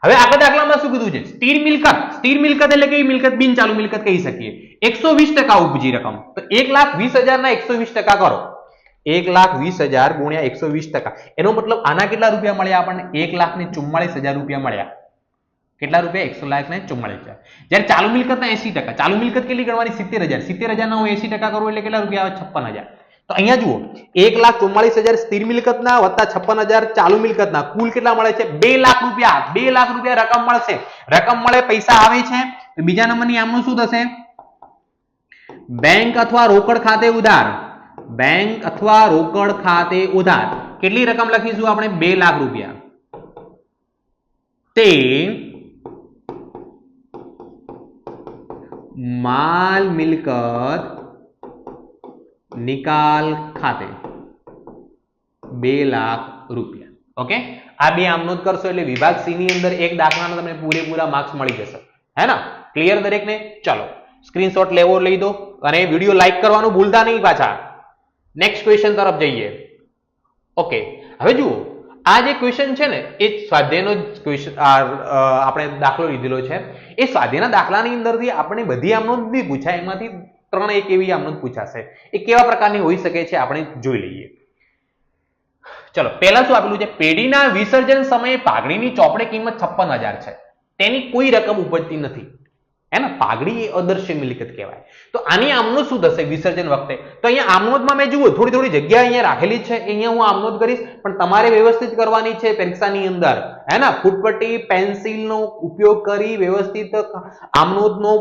હવે આગળ દાખલામાં શું કીધું છે? સ્થિર મિલકત. સ્થિર મિલકત એટલે કેવી મિલકત? બિનચાલુ મિલકત કહી શકીએ. 120% ઉપજી રકમ. તો 1,20,000 ના 120% કરો. 1,20,000 ગુણ્યા 120%. એનો મતલબ આના કેટલા રૂપિયા મળ્યા આપણને? 1,44,000 રૂપિયા મળ્યા. કેટલા રૂપિયા? 1,44,000. જ્યારે ચાલુ મિલકતના 80%. ચાલુ મિલકત કેટલી ગણવાની? 70,000. 70,000 ના હું 80% કરું એટલે કેટલા રૂપિયા આવે? 56,000. તો અહીંયા જુઓ, 1,44,000 સ્થિર મિલકતના વત્તા 56,000 ચાલુ મિલકતના કુલ કેટલા મળે છે? 2 લાખ રૂપિયા. 2 લાખ રૂપિયા રકમ મળશે. રકમ મળે, પૈસા આવે છે. તો બીજા નંબરની આમનું શું થશે? બેંક અથવા રોકડ ખાતે ઉધાર. બેંક અથવા રોકડ ખાતે ઉધાર. કેટલી રકમ લખીશું આપણે? 2 લાખ રૂપિયા. તે માલ મિલકત નિકાલ ખાતે 2 લાખ રૂપિયા. ઓકે, આ બે આમનોંધ કરશો એટલે વિભાગ સી ની અંદર એક દાખલાના તમને પૂરેપૂરા માર્ક્સ મળી જશે, હે ને? ક્લિયર દરેકને? ચલો, સ્ક્રીનશોટ લેવો લઈ દો અને વિડીયો લાઈક કરવાનું ભૂલતા નહીં પાછા. નેક્સ્ટ ક્વેશ્ચન તરફ જઈએ. ઓકે, હવે જુઓ, આ જે ક્વેશ્ચન છે ને એ સ્વાધ્યાયનો ક્વેશ્ચન આપણે દાખલો લીધેલો છે. એ સ્વાધ્યાયના દાખલાની અંદરથી આપણે બધી આમનોંધ નહીં પૂછાય, એમાંથી 3 એક એવી આમનોંધ પૂછાશે. એ કેવા પ્રકારની હોઈ શકે છે આપણે જોઈ લઈએ. ચલો, પહેલા શું આપેલું છે? પેઢીના વિસર્જન સમયે પાઘડીની ચોપડે કિંમત 56,000 છે, તેની કોઈ રકમ ઉપજતી નથી. હે ને, પાઘડી એ અદૃશ્ય મિલકત કહેવાય. તો આની આમનોંધ શું થશે વિસર્જન વખતે? તો અહીંયા આમનોંધમાં મેં જુઓ થોડી થોડી જગ્યા અહીંયા રાખેલી છે, અહીંયા હું આમનોંધ કરીશ, પણ તમારે વ્યવસ્થિત કરવાની છે પરીક્ષાની અંદર. હે ને, ફૂટપટ્ટી પેન્સિલનો ઉપયોગ કરી વ્યવસ્થિત આમનોંધનો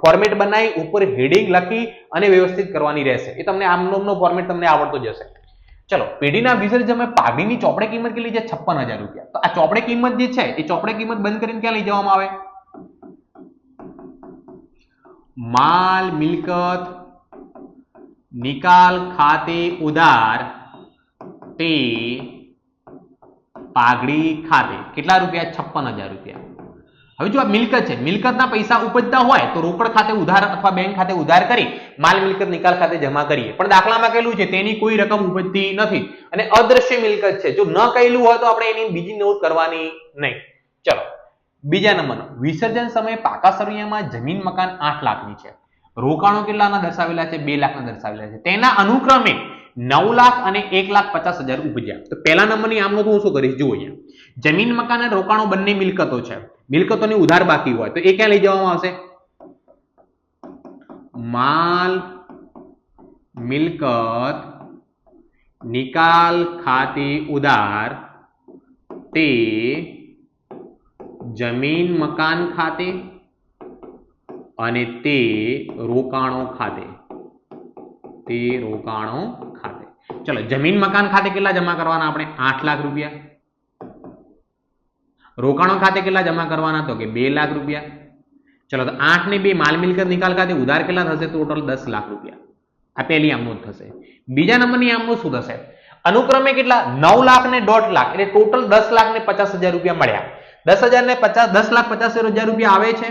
ફોર્મેટ બનાવી ઉપર હેડિંગ લખી અને વ્યવસ્થિત કરવાની રહેશે. એ તમને આમનોંધનો ફોર્મેટ તમને આવડતો જશે. ચલો, પેઢીના વિસર્જનમાં પાઘડીની ચોપડે કિંમત કેટલી છે? 56,000 રૂપિયા. તો આ ચોપડે કિંમત જે છે એ ચોપડે કિંમત બંધ કરીને ક્યાં લઈ જવામાં આવે? માલ મિલકત નિકાલ ખાતે ઉધાર તે પાઘડી ખાતે. કેટલા રૂપિયા? 56,000 રૂપિયા. હવે જો આ મિલકત છે, મિલકતના પૈસા ઉપજતા હોય તો રોકડ ખાતે ઉધાર અથવા બેંક ખાતે ઉધાર કરી માલ મિલકત નિકાલ ખાતે જમા કરીએ. પણ દાખલામાં કહેલું છે તેની કોઈ રકમ ઉપજતી નથી અને અદ્રશ્ય મિલકત છે. જો ન કહેલું હોય તો આપણે એની બીજી નોંધ કરવાની નહીં. ચલો, બીજા નંબરનો, વિસર્જન સમયે પાકા સરવૈયામાં જમીન મકાન 8 લાખની છે. રોકાણો કેટલાના દર્શાવેલા છે? 2 લાખના દર્શાવેલા છે. તેના અનુક્રમે 9 લાખ અને 1,50,000 ઉપજ્યા. તો પહેલા નંબરની આમનોંધ હું શું કરીશ? જુઓ, અહીંયા જમીન મકાન અને રોકાણો બંને મિલકતો છે. મિલકતોની ઉધાર બાકી હોય તો એ ક્યાં લઈ જવામાં આવશે? માલ મિલકત નિકાલ ખાતે ઉધાર તે જમીન મકાન ખાતે અને તે રોકાણો ખાતે. તે રોકાણો ખાતે. ચલો, જમીન મકાન ખાતે કેટલા જમા કરવાના આપણે? 8 લાખ રૂપિયા. રોકાણો ખાતે કેટલા જમા કરવાના? તો કે 2 લાખ રૂપિયા. ચલો, તો 8 ને 2 માલ મિલકત નિકાલ ખાતે ઉધાર કેટલા થશે? ટોટલ 10 લાખ રૂપિયા. આ પહેલી આમનોંધ થશે. બીજા નંબરની આમનોંધ શું થશે? અનુક્રમે કેટલા? 9 લાખ ને 1.5 લાખ, એટલે ટોટલ 10 લાખ ને 50,000 રૂપિયા મળ્યા. 10,50,000 રૂપિયા આવે છે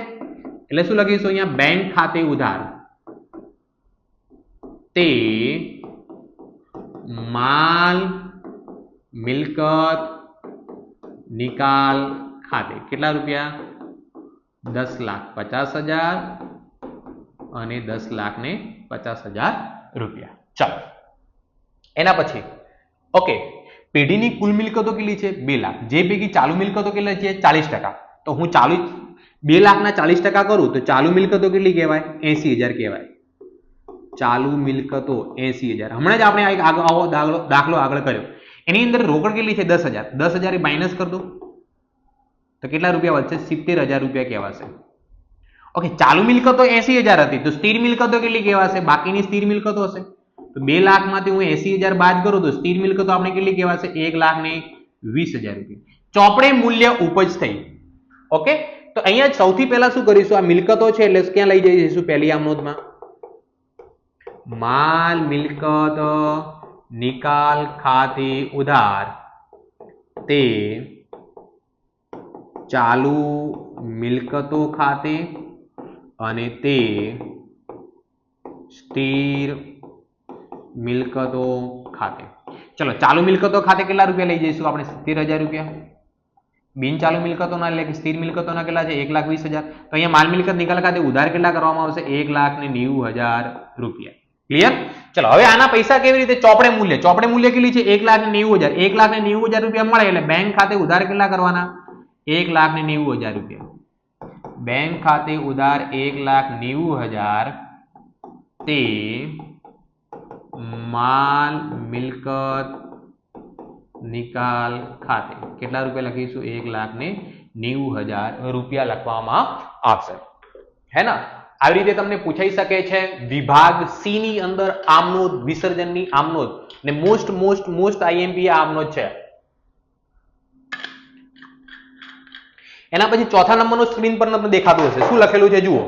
એટલે શું લખીશું અહીંયા? બેંક ખાતે ઉધાર તે માલ મિલકત નિકાલ ખાતે. કેટલા રૂપિયા? 10,50,000 અને 10,50,000 રૂપિયા. ચાલો, એના પછી ઓકે, પેઢીની કુલ મિલકતો કેટલી છે? 2 લાખ. જે પૈકી ચાલુ મિલકતો કેટલી છે? 40%. તો હું 2 લાખના 40% કરું તો ચાલુ મિલકતો કેટલી કહેવાય? 80,000 કહેવાય. ચાલુ મિલકતો 80,000. હમણાં જ આપણે આવો દાખલો આગળ કર્યો. એની અંદર રોકડ કેટલી છે? 10,000. 10,000 માઇનસ કરી દો તો કેટલા રૂપિયા વધશે? 70,000 રૂપિયા કહેવાશે. ઓકે, ચાલુ મિલકતો 80,000 હતી તો સ્થિર મિલકતો કેટલી કહેવાશે? બાકીની સ્થિર મિલકતો હશે. તો 2 લાખમાંથી હું 80,000 બાદ કરું તો સ્થિર મિલકતો આપણે કેટલી કહેવાશે? 1,20,000 રૂપિયા. ચોપડે મૂલ્ય ઉપજ થઈ. ઓકે, તો અહીંયા સૌથી પહેલા શું કરીશું? આ મિલકતો છે એટલે ક્યાં લઈ જઈશું? પહેલી આમનોંધમાં માલ મિલકત નિકાલ ખાતે ઉધાર તે ચાલુ મિલકતો ખાતે અને તે સ્થિર મિલકતો ખાતે. ચલો, ચાલુ મિલકતો ખાતે કેટલા રૂપિયા લઈ જઈશું આપણે? 70,000 રૂપિયા. બિન ચાલુ મિલકતોના એટલે કે સ્થિર મિલકતોના કેટલા છે? 1,20,000. તો અહીંયા માલ મિલકત નિકાલ ખાતે ઉધાર કેટલા કરવામાં આવશે? 1,90,000 રૂપિયા. ક્લિયર? ચલો, હવે આના પૈસા કેવી રીતે? ચોપડે મૂલ્ય. ચોપડે મૂલ્ય કેટલી છે? 1,90,000. 1,90,000 રૂપિયા મળે એટલે બેંક ખાતે ઉધાર કેટલા કરવાના? 1,90,000 રૂપિયા. બેંક ખાતે ઉધાર 1,90,000 તે માલ મિલકત નિકાલ ખાતે. કેટલા રૂપિયા લખીશું? 1,90,000 રૂપિયા લખવામાં આવશે. હે ના? આવી રીતે તમને પૂછાઈ શકે છે વિભાગ સી ની અંદર આમનોંધ, વિસર્જનની આમનોંધ ને મોસ્ટ આઈએમપી આમનોંધ છે. એના પછી ચોથા નંબરનો સ્ક્રીન પર તમને દેખાતું હશે. શું લખેલું છે જુઓ.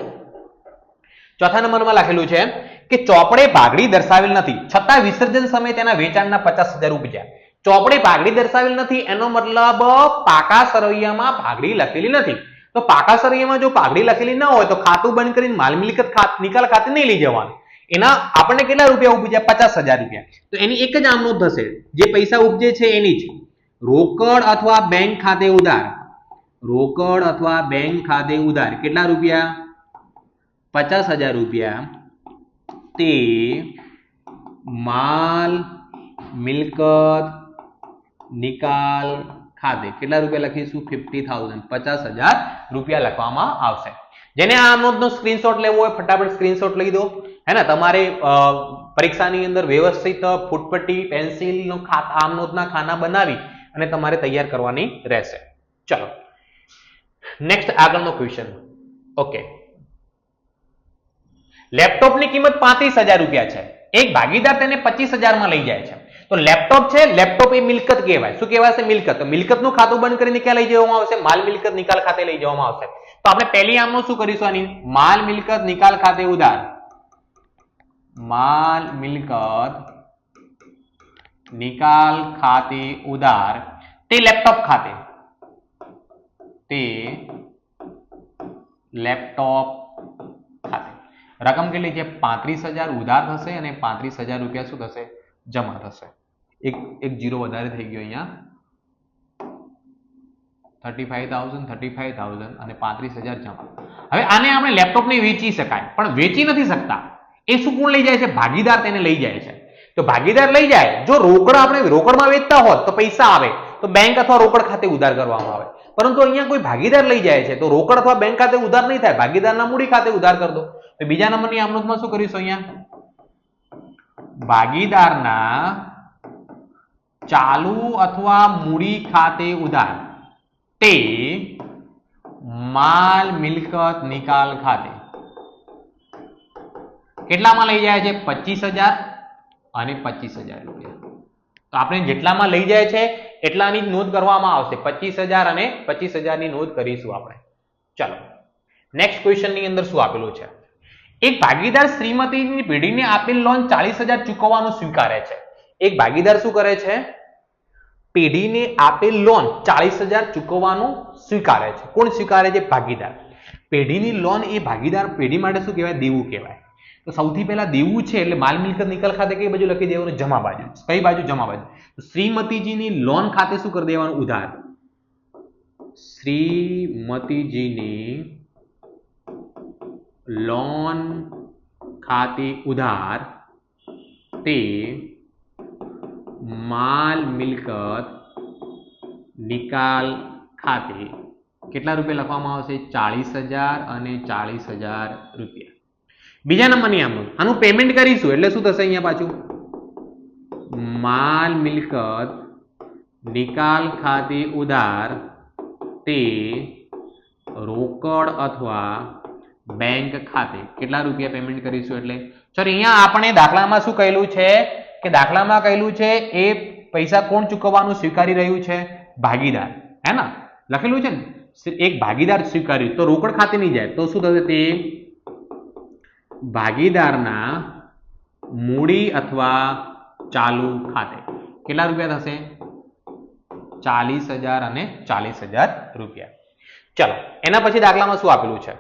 ચોથા નંબરમાં લખેલું છે કે ચોપડે પાઘડી દર્શાવેલ નથી છતાં વિસર્જન સમયે તેના વેચાણના 50,000 ઉપજ્યા. ચોપડે પાઘડી દર્શાવેલ નથી એનો મતલબ પાકા સરવૈયામાં પાઘડી લખેલી નથી. તો પાકા સરવૈયામાં જો પાઘડી લખેલી ન હોય તો ખાતું બંધ કરીને માલ મિલકત નિકાલ ખાતે નહીં લઈ જવાનું. એના આપણને કેટલા રૂપિયા ઉપજ્યા? 50,000 રૂપિયા. તો એની એક જ આમનોંધ થશે, જે પૈસા ઉપજે છે એની જ. રોકડ અથવા બેંક ખાતે ઉધાર. રોકડ અથવા બેંક ખાતે ઉધાર કેટલા રૂપિયા? 50,000 રૂપિયા તે માલ મિલકત નિકાલ ખાતે. કેટલા રૂપિયા લખીશું? 50,000. 50,000 રૂપિયા લખવામાં આવશે. જેને આ નોંધનો સ્ક્રીનશોટ લેવો હોય ફટાફટ સ્ક્રીનશોટ લઈ દો, હે ને. તમારે પરીક્ષાની અંદર વ્યવસ્થિત ફૂટપટ્ટી પેન્સિલનો આમ નોંધના ખાના બનાવી અને તમારે તૈયાર કરવાની રહેશે. ચલો નેક્સ્ટ આગળનો ક્વેશ્ચન. ઓકે, લેપટોપની કિંમત 35,000 રૂપિયા છે. એક ભાગીદાર તેને 25,000 માં લઈ જાય છે. તો લેપટોપ છે, લેપટોપ એ મિલકત કહેવાય. શું કહેવાશે? મિલકત. તો મિલકતનું ખાતું બંધ કરીને ક્યાં લઈ જવામાં આવશે? માલ મિલકત નિકાલ ખાતે લઈ જવામાં આવશે. તો આપણે પહેલી આમનો શું કરીશું? આની માલ મિલકત નિકાલ ખાતે ઉધાર. માલ મિલકત નિકાલ ખાતે ઉધાર તે લેપટોપ ખાતે, તે લેપટોપ ખાતે રકમ કેટલી છે? 35,000 ઉધાર થશે અને 35,000 રૂપિયા શું થશે? જમા થશે. એક જીરો વધારે થઈ ગયો અહીંયા. 35,000 અને 35,000 જમા. હવે આને આપણે લેપટોપને વેચી શકાય, પણ વેચી નથી શકતા. એ શું કોણ લઈ જાય છે? ભાગીદાર તેને લઈ જાય છે. તો ભાગીદાર લઈ જાય, જો રોકડ આપણે રોકડમાં વેચતા હોત તો પૈસા આવે તો બેંક અથવા રોકડ ખાતે ઉધાર કરવામાં આવે, પરંતુ અહીંયા કોઈ ભાગીદાર લઈ જાય છે તો રોકડ અથવા બેંક ખાતે ઉધાર નહીં થાય, ભાગીદારના મૂડી ખાતે ઉધાર કરી દો. તો બીજા નંબરની આમનોંધમાં શું કરીશું? અહીંયા ભાગીદારના ચાલુ અથવા મૂડી ખાતે ઉધાર તે માલ મિલકત નિકાલ ખાતે કેટલામાં લઈ જાય છે? 25,000 અને 25,000 રૂપિયા. તો આપણે જેટલામાં લઈ જાય છે એટલાની જ નોંધ કરવામાં આવશે. 25,000 અને 25,000 ની નોંધ કરીશું આપણે. ચાલો નેક્સ્ટ ક્વેશ્ચન ની અંદર શું આપેલું છે? એક ભાગીદાર શ્રીમતીની પેઢીને આપેલ લોન 40,000 ચૂકવવાનું સ્વીકારે છે. એક ભાગીદાર શું કરે છે? પેઢીને આપેલ લોન 40,000 ચૂકવવાનું સ્વીકારે છે. કોણ સ્વીકારે છે? ભાગીદાર. પેઢીની લોન એ ભાગીદાર પેઢી માટે શું કહેવાય? દેવું કહેવાય. તો સૌથી પહેલા દેવું છે એટલે માલ મિલકત નિકાલ ખાતે કઈ બાજુ લખી દેવાનું? જમા બાજુ. કઈ બાજુ? જમા બાજુ. તો શ્રીમતીજીની લોન ખાતે શું કરી દેવાનું? ઉધાર. શ્રીમતીજીની લોન ખાતે ઉધાર તે માલ મિલકત નિકાલ ખાતે કેટલા રૂપિયા લખવામાં આવશે? 40,000 અને 40,000 રૂપિયા. બીજા નંબરની આનું પેમેન્ટ કરીશું એટલે શું થશે? અહીંયા પાછું માલ મિલકત નિકાલ ખાતે ઉધાર તે રોકડ અથવા બેંક ખાતે કેટલા રૂપિયા પેમેન્ટ કરીશું? એટલે સર અહીંયા આપણે દાખલામાં શું કહેલું છે કે દાખલામાં કહેલું છે એ પૈસા કોણ ચૂકવવાનું સ્વીકારી રહ્યું છે? ભાગીદાર, હે ને? લખેલું છે ને, એક ભાગીદાર સ્વીકાર્યું તો રોકડ ખાતે નહીં જાય, તો શું થશે? તે ભાગીદારના મૂડી અથવા ચાલુ ખાતે કેટલા રૂપિયા થશે? 40,000 અને 40,000 રૂપિયા. ચલો એના પછી દાખલામાં શું આપેલું છે?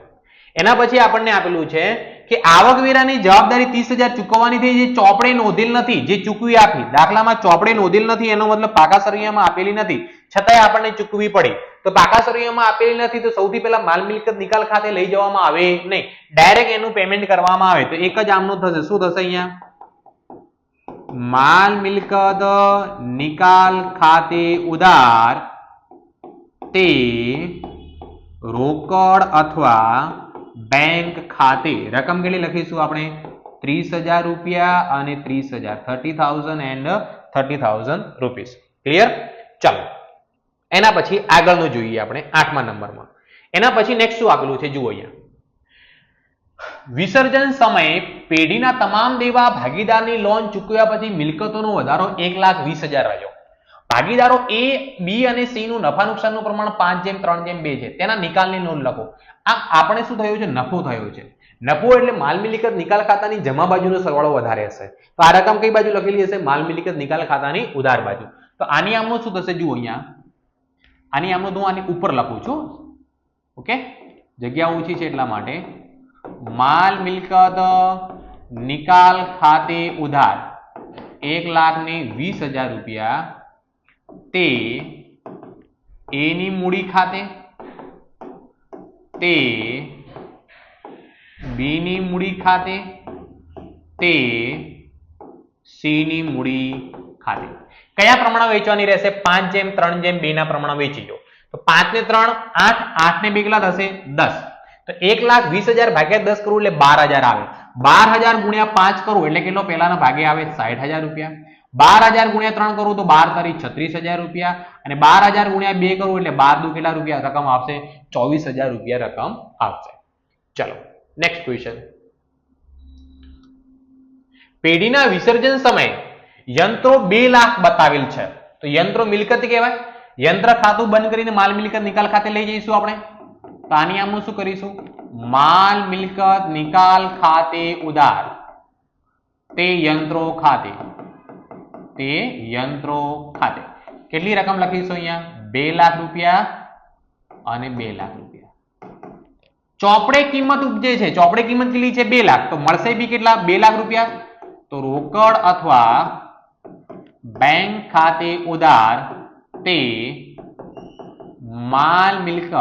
એના પછી આપણને આપેલું છે કે આવકવેરાની જવાબદારી 30,000 ચૂકવવાની થઈ, જે ચોપડે નોંધેલ નથી, જે ચૂકવી આપી. દાખલામાં ચોપડે નોંધેલ નથી એનો મતલબ પાકા સરવૈયામાં આપેલી નથી, છતાંય આપણને ચૂકવી પડી. તો પાકા સરવૈયામાં આપેલી નથી તો સૌથી પહેલા માલ મિલકત નિકાલ ખાતે લઈ જવામાં આવે નહીં, ડાયરેક્ટ એનું પેમેન્ટ કરવામાં આવે. તો એક જ આમનો થશે. શું થશે? અહીંયા માલ મિલકત નિકાલ ખાતે ઉધાર તે રોકડ અથવા બેંક ખાતે રકમ કેટલી લખીશું આપણે? 30,000 રૂપિયા અને 30,000, 30,000 એન્ડ 30,000 રૂપીસ. ક્લિયર? ચાલો એના પછી આગળનું જોઈએ આપણે 8મા નંબરમાં. એના પછી નેક્સ્ટ શું આપેલું છે જુઓ અહીંયા. વિસર્જન સમયે પેઢીના તમામ દેવા ભાગીદારની લોન ચૂકવ્યા પછી મિલકતોનો વધારો 1,20,000 રહ્યો. ભાગીદારો એ, બી અને સી નું નફા નુકસાનનું પ્રમાણ 5:3:2 છે. તેના નિકાલની નોંધ લખો. આ આપણે શું થયું છે? નફો થયો છે. નફો એટલે માલ મિલકત નિકાલ ખાતાની જમા બાજુનો સરવાળો વધારે હશે. તો આ રકમ કઈ બાજુ લખેલી હશે? માલ મિલકત નિકાલ ખાતાની ઉધાર બાજુ. તો આની આમનું શું થશે? જુઓ અહીંયા આની આમનું હું આની ઉપર લખું છું. ઓકે, જગ્યા ઓછી છે એટલા માટે. માલ મિલકત નિકાલ ખાતે ઉધાર 1,20,000 રૂપિયા તે એ ની મૂડી ખાતે, તે બી ની મૂડી ખાતે, તે સી ની મૂડી ખાતે કયા પ્રમાણે વેચવાની રહેશે? 5:3:2 ના પ્રમાણે વેચી દો. તો 5 ને 3 8, 8 ને 2 કેટલા થશે? 10. તો 1,20,000 ભાગ્યા 10 કરું એટલે 12,000 આવે. 12,000 ગુણ્યા 5 કરું એટલે કેટલો પહેલાના ભાગે આવે 60,000 રૂપિયા. 12,000 ગુણ્યા 3 કરું તો 12 તારી 36,000 રૂપિયા અને 12,000 ગુણ્યા 2 કરું એટલે 12 દુ કેટલા રૂપિયા રકમ આવશે 24,000 રૂપિયા રકમ આવશે. ચલો નેક્સ્ટ ક્વેશ્ચન. પેઢીના વિસર્જન સમયે યંત્રો 2 લાખ બતાવેલ છે તો યંત્રો મિલકત કહેવાય. યંત્ર ખાતું બંધ કરીને માલ મિલકત નિકાલ ખાતે લઈ જઈશું આપણે. તો આની આમનું શું કરીશું માલ મિલકત નિકાલ ખાતે ઉધાર તે યંત્રો ખાતે કેટલી રકમ લખીશું અહીંયા 2 લાખ રૂપિયા અને 2 લાખ રૂપિયા. ચોપડે કિંમત ઉપજે છે. ચોપડે કિંમત કેટલી છે 2 લાખ તો મળશે બી કેટલા 2 લાખ રૂપિયા. તો રોકડ અથવા બેંક ખાતે ઉધાર તે માલ મિલકત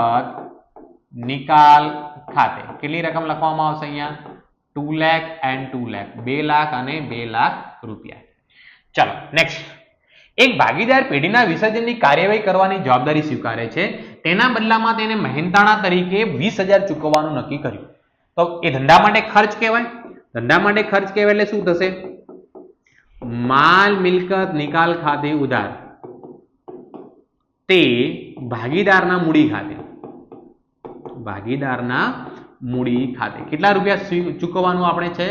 નિકાલ ખાતે કેટલી રકમ લખવામાં આવશે અહીંયા 2 લાખ and 2 લાખ 2 લાખ અને 2 લાખ રૂપિયા. ચાલો નેક્સ્ટ. એક ભાગીદાર પેઢીના વિસર્જનની કાર્યવાહી કરવાની જવાબદારી સ્વીકારે છે. તેના બદલામાં તેને મહેનતાણા તરીકે 20,000 ચૂકવવાનું નક્કી કર્યું. તો એ ધંધા માટે ખર્ચ કહેવાય. ધંધા માટે ખર્ચ કહેવાય એટલે શું થશે માલ મિલકત નિકાલ ખાતે ઉધાર તે ભાગીદારના મૂડી ખાતે કેટલા રૂપિયા ચૂકવવાનું આપણે છે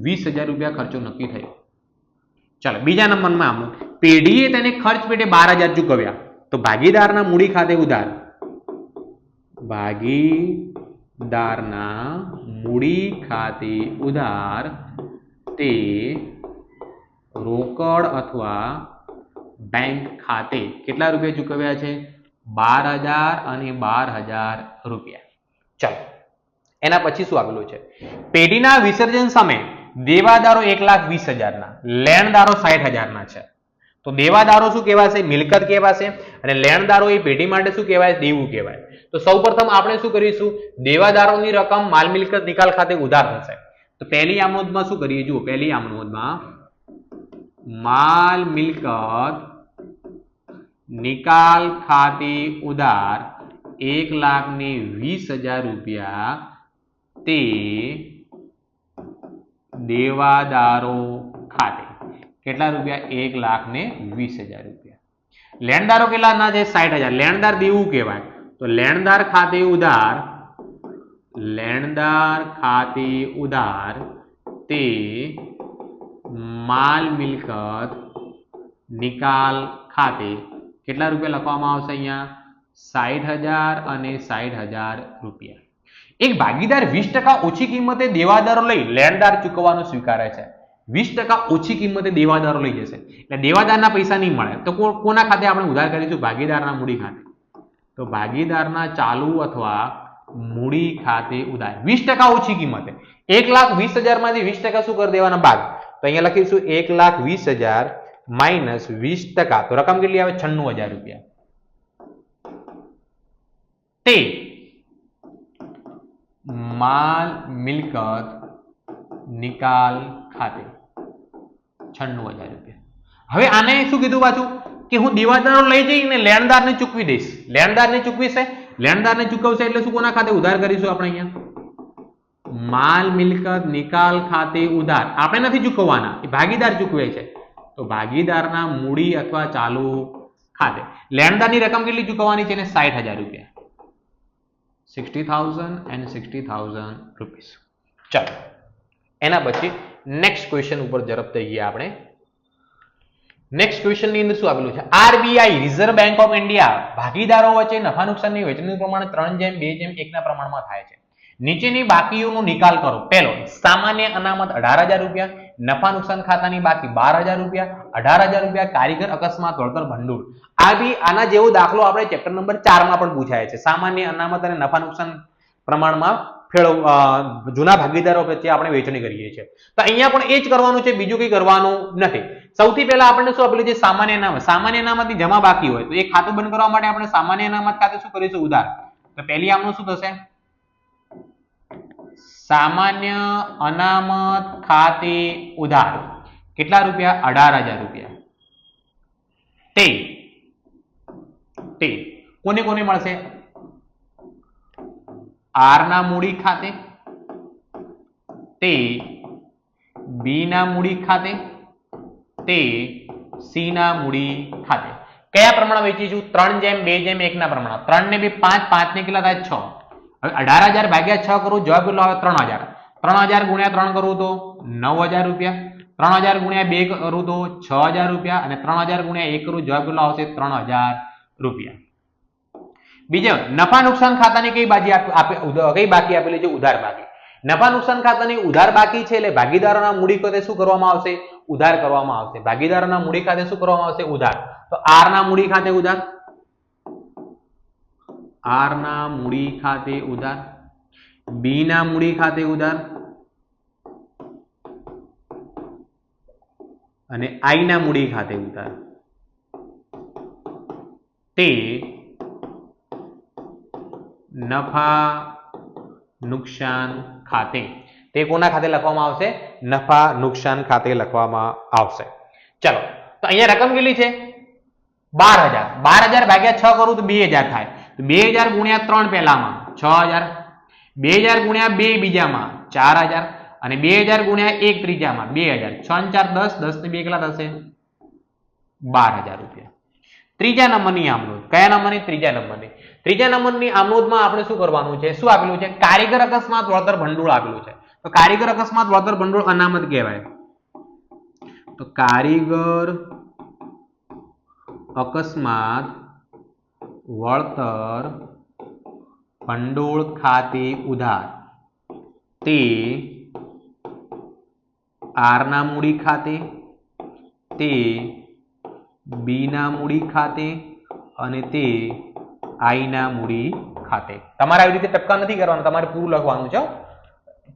20,000 રૂપિયા ખર્ચો નક્કી થયો. ચાલો બીજા નંબરમાં આમ પેઢીએ તેને ખર્ચ પેટે 12,000 ચૂકવ્યા તો ભાગીદારના મૂડી ખાતે ઉધાર તે રોકડ અથવા બેંક ખાતે કેટલા રૂપિયા ચૂકવ્યા છે 12,000 અને 12,000 રૂપિયા. ચાલો એના પછી શું આપેલું છે પેઢીના વિસર્જન સમયે દેવાદારો 1,20,000 ના લેણદારો 60,000 ના છે. તો દેવાદારો શું કહેવાશે મિલકત કહેવાશે અને લેણદારો એ પેઢી માટે શું કહેવાય દેવું કહેવાય. તો સૌપ્રથમ આપણે શું કરીશું દેવાદારોની રકમ માલ મિલકત નિકાલ ખાતે ઉધાર થશે. તો પહેલી આમનોંધમાં શું કરીએ જુઓ પહેલી આમનોંધમાં માલ મિલકત નિકાલ ખાતે ઉધાર 1,20,000 રૂપિયા તે દેવાદારો ખાતે કેટલા રૂપિયા 1,20,000 રૂપિયા. લેણદારો કેટલા ના છે 60,000 લેણદાર દેવું કહેવાય. તો લેણદાર ખાતે ઉધાર તે માલ મિલકત નિકાલ ખાતે કેટલા રૂપિયા લખવામાં આવશે અહીંયા 60,000 અને 60,000 રૂપિયા. એક ભાગીદાર 20% ઓછી કિંમતે દેવાદારો લઈ લેણદાર ચૂકવવાનું સ્વીકારે છે. 20% ઓછી કિંમતે દેવાદારો લઈ જશે એટલે દેવાદારના પૈસા નહીં મળે તો કોના ખાતે આપણે ઉધાર કરીશું ભાગીદારના મૂડી ખાતે. તો ભાગીદારના ચાલુ અથવા મૂડી ખાતે ઉધાર 20% ઓછી કિંમતે 1,20,000 માંથી 20% શું કરી દેવાના ભાગ. તો અહીંયા લખીશું 1,20,000 માઇનસ 20% તો રકમ કેટલી આવે 96,000 રૂપિયા. તે માલ મિલકત નિકાલ ખાતે 96,000 રૂપિયા. હવે આને શું કીધું પાછું કે હું દેવાદારો લઈ જઈને લેણદારને ચૂકવી દઈશ. લેણદારને ચૂકવીશે લેણદારને ચૂકવશે એટલે શું કોના ખાતે ઉધાર કરીશું આપણે અહીંયા માલ મિલકત નિકાલ ખાતે ઉધાર આપણે નથી ચૂકવવાના એ ભાગીદાર ચૂકવે છે. તો ભાગીદારના મૂડી અથવા ચાલુ ખાતે લેણદારની રકમ કેટલી ચૂકવવાની છે ને 60,000 રૂપિયા 60,000 and 60,000 રૂપીસ. ચાલો એના પછી નેક્સ્ટ ક્વેશ્ચન ઉપર ઝડપ થઈ ગયા આપણે. નેક્સ્ટ ક્વેશ્ચન ની અંદર શું આપેલું છે RBI reserve bank of India ભાગીદારો વચ્ચે નફા નુકસાનની વહેંચણીનું પ્રમાણ 3:2:1 ના પ્રમાણમાં થાય છે. નીચેની બાકીઓનો નિકાલ કરો. પહેલો સામાન્ય અનામત 18,000 રૂપિયા નફા નુકસાન ખાતાની બાકી 12,000 રૂપિયા 18,000 રૂપિયા કારીગર અકસ્માત વળતર ભંડોળ. આના જેવો દાખલો આપણે ચેપ્ટર નંબર 4 માં પણ પૂછાય છે. સામાન્ય અનામત અને નફા નુકસાન પ્રમાણમાં જૂના ભાગીદારો પ્રત્યે આપણે વહેંચણી કરીએ છીએ. તો અહીંયા પણ એ જ કરવાનું છે બીજું કંઈ કરવાનું નથી. સૌથી પહેલા આપણને શું આપેલું છે સામાન્ય અનામત. સામાન્ય અનામતની જમા બાકી હોય તો એ ખાતું બંધ કરવા માટે આપણે સામાન્ય અનામત ખાતે શું કરીશું ઉધાર. તો પહેલી આમનું શું થશે સામાન્ય અનામત ખાતે ઉધાર કેટલા રૂપિયા 18,000 રૂપિયા. તે કોને કોને મળશે આર ના મૂડી ખાતે, તે બી ના મૂડી ખાતે, તે સી ના મૂડી ખાતે. કયા પ્રમાણે વેચીશું? 3:2:1 ના પ્રમાણે. 3 ને 2 5, 5 ને કેટલા થાય? 6. હવે 18,000 ભાગ્યા 6 કરું, જવાબ કેટલો આવે? 3,000. 3,000 ગુણ્યા 3 કરું તો 9,000 રૂપિયા. 3,000 ગુણ્યા 2 કરું તો 6,000 રૂપિયા અને 3,000 ગુણ્યા 1 કરું, જવાબ કેટલો આવશે? 3,000 રૂપિયા. બીજા નફા નુકસાન ખાતાની કઈ બાકી આપેલી છે? ઉધાર બાકી. નફા નુકસાન ખાતાની ઉધાર બાકી છે એટલે ભાગીદારોના મૂડી ખાતે શું કરવામાં આવશે? ઉધાર કરવામાં આવશે. ભાગીદારોના મૂડી ખાતે શું કરવામાં આવશે? ઉધાર. તો આર ના મૂડી ખાતે ઉધાર, આર ના મૂડી ખાતે ઉધાર, બી ના મૂડી ખાતે ઉધાર અને આઈ ના મૂડી ખાતે ઉધાર. તે નફા નુકસાન ખાતે. તે કોના ખાતે લખવામાં આવશે? નફા નુકસાન ખાતે લખવામાં આવશે. ચલો, તો અહીંયા રકમ કેટલી છે? 12,000. 12,000 ભાગ્યા 6 કરું તો 2,000 થાય. તો 2,000 ગુણ્યા 3 પહેલામાં 6,000, 2,000 ગુણ્યા 2 બીજામાં 4,000 અને 2,000 ગુણ્યા 1 ત્રીજામાં 2,000. 6 4 10, 10 ને 2 કેટલા થશે? 12,000 રૂપિયા. ત્રીજા નંબરની આમનોંધ. કયા નંબરની? ત્રીજા નંબરની. ત્રીજા નંબરની આમનોંધમાં આપણે શું કરવાનું છે? શું આપેલું છે? કારીગર અકસ્માત વળતર ભંડોળ આપેલું છે. તો કારીગર અકસ્માત વળતર ભંડોળ અનામત કહેવાય. તો કારીગર અકસ્માત વળતર ભંડોળ ખાતે ઉધાર, તે આર ના મૂડી ખાતે, તે બી ના મૂડી ખાતે અને તે આઈ ના મૂડી ખાતે. તમારે આવી રીતે ટપકા નથી કરવાના, તમારે પૂરું લખવાનું છે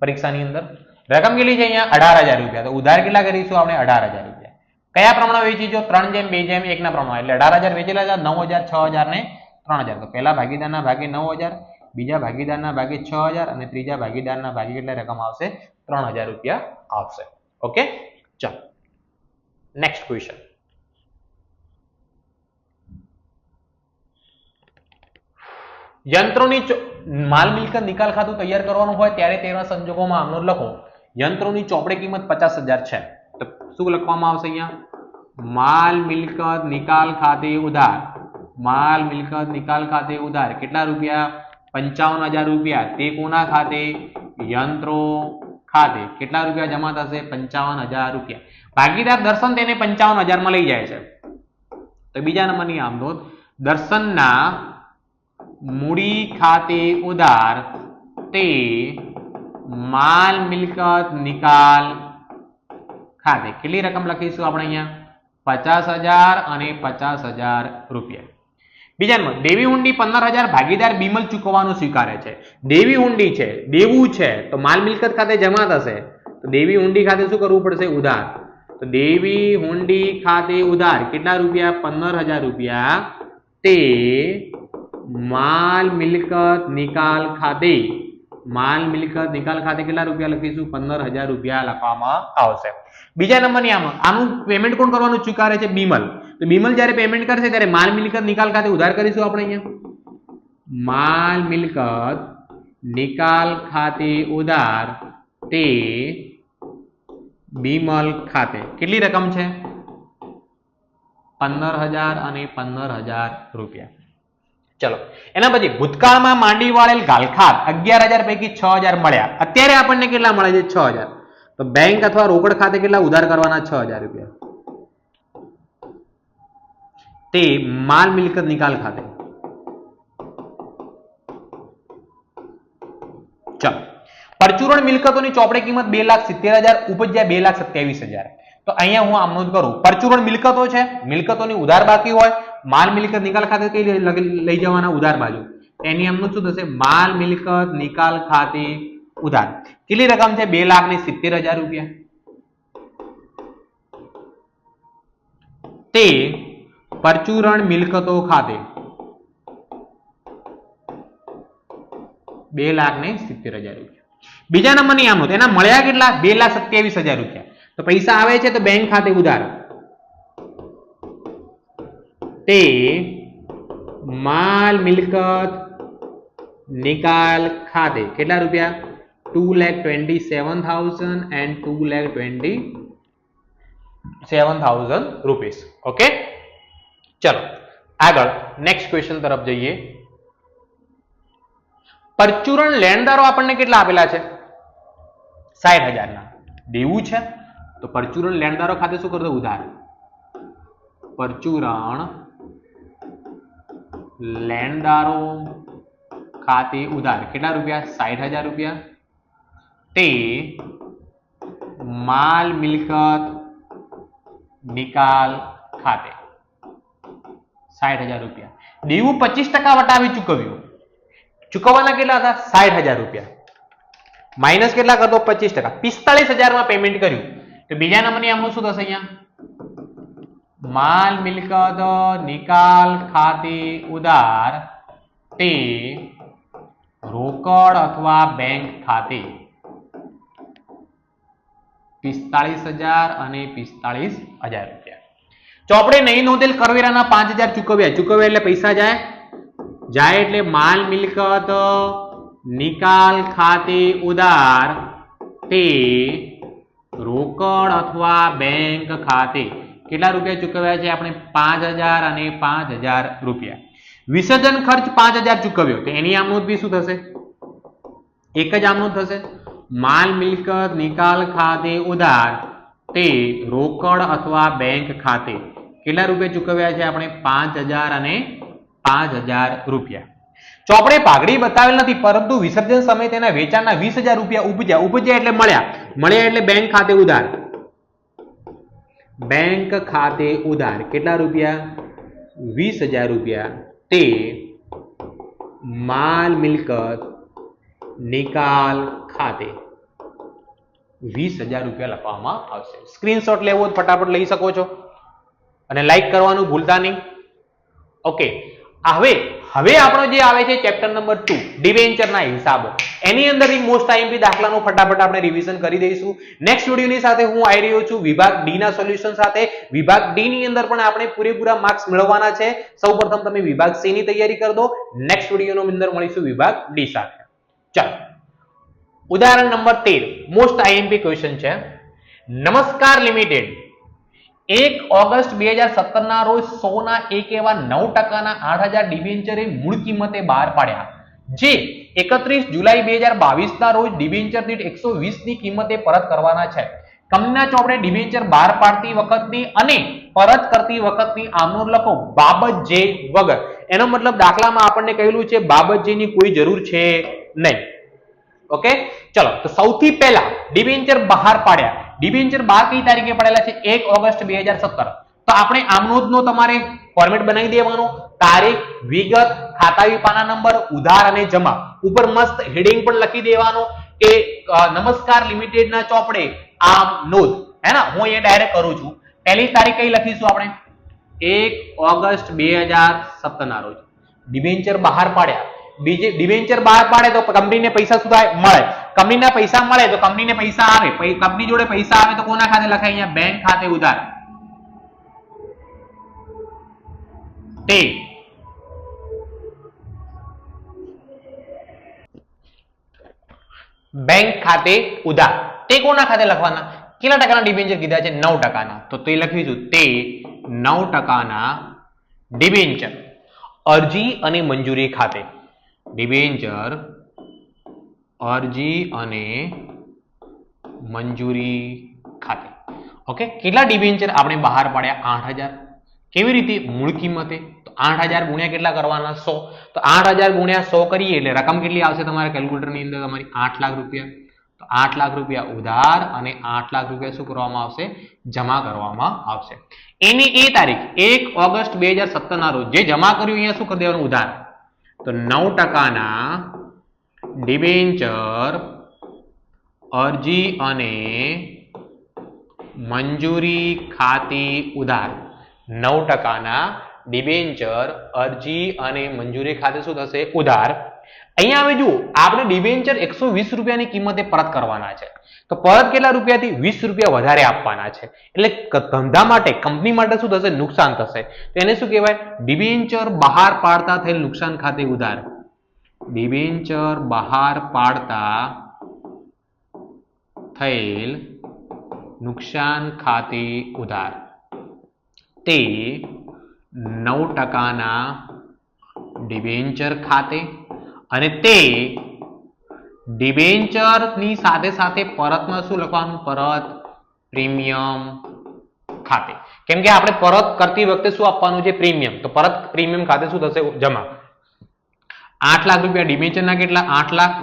પરીક્ષાની અંદર. રકમ કેટલી છે અહીંયા? 18,000 રૂપિયા. તો ઉધાર કેટલા કરીશું આપણે? 18,000 રૂપિયા. કયા પ્રમાણે વેચીશું? 3:2:1 ના પ્રમાણે. એટલે 18,000 વેચેલા છે, 9,000, 6,000 ને 3,000. તો પહેલા ભાગીદારના ભાગે 9,000, બીજા ભાગીદારના ભાગે 6,000 અને ત્રીજા ભાગીદારના ભાગે કેટલી રકમ આવશે? 3,000 રૂપિયા આવશે. ઓકે, ચાલો નેક્સ્ટ ક્વેશ્ચન. યંત્રોની માલ મિલકત નિકાલ ખાતું તૈયાર કરવાનું હોય ત્યારે તેના સંજોગોમાં આમનો લખો. યંત્રોની ચોપડે કિંમત 50,000 છે. તો શું લખવામાં આવશે અહીંયા? માલ મિલકત નિકાલ ખાતે ઉધાર. માલ મિલકત નિકાલ ખાતે ઉધાર કેટલા રૂપિયા? 55,000 રૂપિયા. તે કોના ખાતે? યંત્રો ખાતે. કેટલા રૂપિયા જમા થશે? 55,000 રૂપિયા. ભાગીદાર દર્શન તેને 55,000 માં લઈ જાય છે. તો બીજા નંબરની આમનોંધ. દર્શનના મૂડી ખાતે ઉધાર, તે માલ મિલકત નિકાલ ખાતે. કેટલી રકમ લખીશું આપણે અહીંયા? 50,000 અને 50,000 રૂપિયા. બીજા નંબર, દેવી હુંડી 15,000 ભાગીદાર બીમલ ચૂકવવાનું સ્વીકારે છે. દેવી હુંડી છે, દેવું છે, તો માલ મિલકત ખાતે જમા થશે. તો દેવી હુંડી ખાતે શું કરવું પડશે? ઉધાર. તો દેવી હુંડી ખાતે ઉધાર કેટલા રૂપિયા? 15,000 રૂપિયા. તે માલ મિલકત નિકાલ ખાતે. માલ મિલકત નિકાલ ખાતે કેટલા રૂપિયા લખીશું? 15,000 રૂપિયા લખવામાં આવશે. બીજા નંબરની આનું પેમેન્ટ કોણ કરવાનું સ્વીકારે છે? બીમલ. તો બીમલ જ્યારે પેમેન્ટ કરશે ત્યારે માલ મિલકત નિકાલ ખાતે ઉધાર કરીશું આપણે અહીંયા. માલ મિલકત નિકાલ ખાતે ઉધાર, તે બીમલ ખાતે. કેટલી રકમ છે? 15,000 અને 15,000 રૂપિયા. ચલો, એના પછી ભૂતકાળમાં માંડી વાળેલ ગાલખાત 11,000 પૈકી 6,000 મળ્યા. અત્યારે આપણને કેટલા મળે છે? 6,000. તો બેંક અથવા રોકડ ખાતે કેટલા ઉધાર કરવાના? 6,000 રૂપિયા. તે માલ મિલકત નિકાલ ખાતે. ચલો, પરચુરણ મિલકતોની ચોપડે કિંમત 2,70,000, ઉપજ્યા 2,27,000. તો અહીંયા હું આમ નોંધ કરું. પરચુરણ મિલકતો છે, મિલકતોની ઉધાર બાકી હોય, માલ મિલકત નિકાલ ખાતે કઈ લઈ જવાના? ઉધાર બાજુ. એની આમનું શું થશે? માલ મિલકત નિકાલ ખાતે ઉધાર. કેટલી રકમ છે? 2,70,000 રૂપિયા. તે પરચુરણ મિલકતો ખાતે 2,70,000 રૂપિયા. બીજા નંબરની આમનોંધ. એના મળ્યા કેટલા? 2,27,000 રૂપિયા. તો પૈસા આવે છે તો બેંક ખાતે ઉધાર. તે માલ મિલકત નિકાલ ખાતે કેટલા રૂપિયા 2,27,000 and 2,27,000 રૂપીસ. ઓકે, ચલો આગળ નેક્સ્ટ ક્વેશ્ચન તરફ જઈએ. પરચુરણ લેણદારો આપણને કેટલા આપેલા છે? 60,000 ના. દેવું છે તો પરચુરણ લેણદારો ખાતે શું કરતો? ઉધાર. પરચુરણ લેણદારો ખાતે ઉધાર કેટલા રૂપિયા? 60,000 રૂપિયા. તે માલ મિલકત નિકાલ ખાતે 60,000 રૂપિયા. દેવું 25% વટાવી ચૂકવ્યું. ચૂકવવાના કેટલા હતા? 60,000 રૂપિયા. માઇનસ કેટલા કરતો? 25%. 45,000 માં પેમેન્ટ કર્યું. તો બીજા નંબરની આમનું શું થશે? અહીંયા માલ મિલકત નિકાલ ખાતે ઉધાર તે રોકડ અથવા બેંક ખાતે 45,000 અને 45,000 રૂપિયા. ચોપડે નહીં નોંધેલ કરવેરાના 5,000 ચૂકવ્યા. ચૂકવ્યા એટલે પૈસા જાય એટલે માલ મિલકત નિકાલ ખાતે ઉધાર તે રોકડ અથવા બેંક ખાતે કેટલા રૂપિયા ચૂકવ્યા છે આપણે? 5,000 અને 5,000 રૂપિયા. વિસર્જન ખર્ચ 5,000 ચૂકવ્યો તો એની આમનોંધ બી શું થશે? એક જ આમનોંધ થશે. માલ મિલકત નિકાલ ખાતે ઉધાર તે રોકડ અથવા બેંક ખાતે કેટલા રૂપિયા ચૂકવ્યા છે આપણે? 5,000 અને 5,000 રૂપિયા. ચોપડે પાઘડી બતાવેલ નથી, પરંતુ વિસર્જન સમયે તેના વેચાણના 20,000 રૂપિયા ઉપજ્યા એટલે મળ્યા એટલે બેંક ખાતે ઉધાર. બેંક ખાતે ઉધાર કેટલા રૂપિયા? 20,000 રૂપિયા. તે માલ મિલકત નિકાલ ખાતે 20,000 રૂપિયા લખવામાં આવશે. સ્ક્રીનશોટ લેવો ફટાફટ લઈ શકો છો અને લાઈક કરવાનું ભૂલતા નહીં. ઓકે, હવે આપણો જે આવે છે ચેપ્ટર નંબર 2 ડિબેન્ચરના હિસાબો. એની અંદર મોસ્ટ આઈએમપી દાખલાનું ફટાફટ આપણે રિવિઝન કરી દઈશું. નેક્સ્ટ વિડીયોની સાથે હું આવી રહ્યો છું વિભાગ ડી ના સોલ્યુશન સાથે. વિભાગ ડી ની અંદર પણ આપણે પૂરેપૂરા માર્ક્સ મેળવવાના છે. સૌપ્રથમ તમે વિભાગ સી ની તૈયારી કરી દો. નેક્સ્ટ વિડીયોની અંદર મળીશું વિભાગ ડી સાથે. ચાલો, ઉદાહરણ નંબર 13 મોસ્ટ આઈએમપી ક્વેશ્ચન છે. નમસ્કાર લિમિટેડ 1 ઓગસ્ટ 2017 ના રોજ 100 ના 1 એવા 9% 8,000 ડિબેન્ચરે મૂળ કિંમતે બહાર પાડ્યા, જે 31 જુલાઈ 2022 ના રોજ ડિબેન્ચર દીઠ 120 ની કિંમતે પરત કરવાના છે. કંપનીના ચોપડે ડિબેન્ચર બહાર પાડતી વખતની અને પરત કરતી વખતની આમનોંધ લખો બાબત જે વગર. એનો મતલબ દાખલામાં આપણને કહેલું છે બાબત જે ની કોઈ જરૂર છે નહીં. ઓકે, ચલો તો સૌથી પહેલા ડિબેન્ચર બહાર પાડ્યા. ડિબેન્ચર બહાર કઈ તારીખે પડેલા છે? 1 ઓગસ્ટ 2017. તો આપણે આમનોંધનો તમારે ફોર્મેટ બનાવી દેવાનો. તારીખ, વિગત, ખાતાવી પાના નંબર, ઉધાર અને જમા. ઉપર મસ્ત હેડિંગ પણ લખી દેવાનો કે નમસ્કાર લિમિટેડના ચોપડે આમનોંધ. હે ને, હું અહીંયા ડાયરેક્ટ કરું છું. પહેલી તારીખ કઈ લખીશું આપણે? 1 ઓગસ્ટ 2017 ના રોજ ડિબેન્ચર બહાર પાડ્યા. બીજે ડિબેન્ચર બહાર પાડે તો કંપનીને પૈસા શું થાય? મળે. કંપનીના પૈસા મળે તો કંપનીને પૈસા આવે. કંપની જોડે પૈસા આવે તો કોના ખાતે લખાય? અહીંયા બેંક ખાતે ઉધાર. તે બેંક ખાતે ઉધાર. તે કોના ખાતે લખવાના? કેટલા ટકાના ડિબેન્ચર કીધા છે? 9%. તો તે લખીશું તે 9%ના ડિબેન્ચર અરજી અને મંજૂરી ખાતે. ડિબેન્ચર અરજી અને મંજૂરી ખાતે. ઓકે, કેટલા ડિબેન્ચર આપણે બહાર પાડ્યા? 8,000. કેવી રીતે? મૂળ કિંમતે. તો 8,000 ગુણ્યા કેટલા કરવાના? 100. તો 8,000 ગુણ્યા 100 કરીએ એટલે રકમ કેટલી આવશે તમારા કેલ્ક્યુલેટરની અંદર? તમારી 8 લાખ રૂપિયા. તો 8 લાખ રૂપિયા ઉધાર અને 8 લાખ રૂપિયા શું કરવામાં આવશે? જમા કરવામાં આવશે. એની એ તારીખ 1 ઓગસ્ટ 2017 ના રોજ જે જમા કર્યું અહીંયા શું કરી દેવાનું? ઉધાર. તો 9%ના ડિબેન્ચર અરજી અને મંજૂરી ખાતે ઉધાર. 9%ના ડિબેન્ચર અરજી અને મંજૂરી ખાતે શું થશે? ઉધાર. અહીંયા હવે જુઓ, આપણે ડિબેન્ચર 120 રૂપિયાની કિંમતે પરત કરવાના છે. તો પરત કેટલા રૂપિયાથી? 20 રૂપિયા વધારે આપવાના છે. એટલે ધંધા માટે, કંપની માટે શું થશે? નુકસાન થશે. તો એને શું કહેવાય? ડિબેન્ચર બહાર પાડતા થયેલ નુકસાન ખાતે ઉધાર. ડિબેન્ચર બહાર પાડતા થયેલ નુકસાન ખાતે ઉધાર તે 9%ના ડિબેન્ચર ખાતે અને તે ડિબેન્ચરની સાથે સાથે પરતમાં શું લખવાનું? પરત પ્રીમિયમ ખાતે. કેમ કે આપણે પરત કરતી વખતે શું આપવાનું છે? પ્રીમિયમ. તો પરત પ્રીમિયમ ખાતે શું થશે? જમા. 8 લાખ રૂપિયા ડિબેન્ચરના કેટલા? 8 લાખ.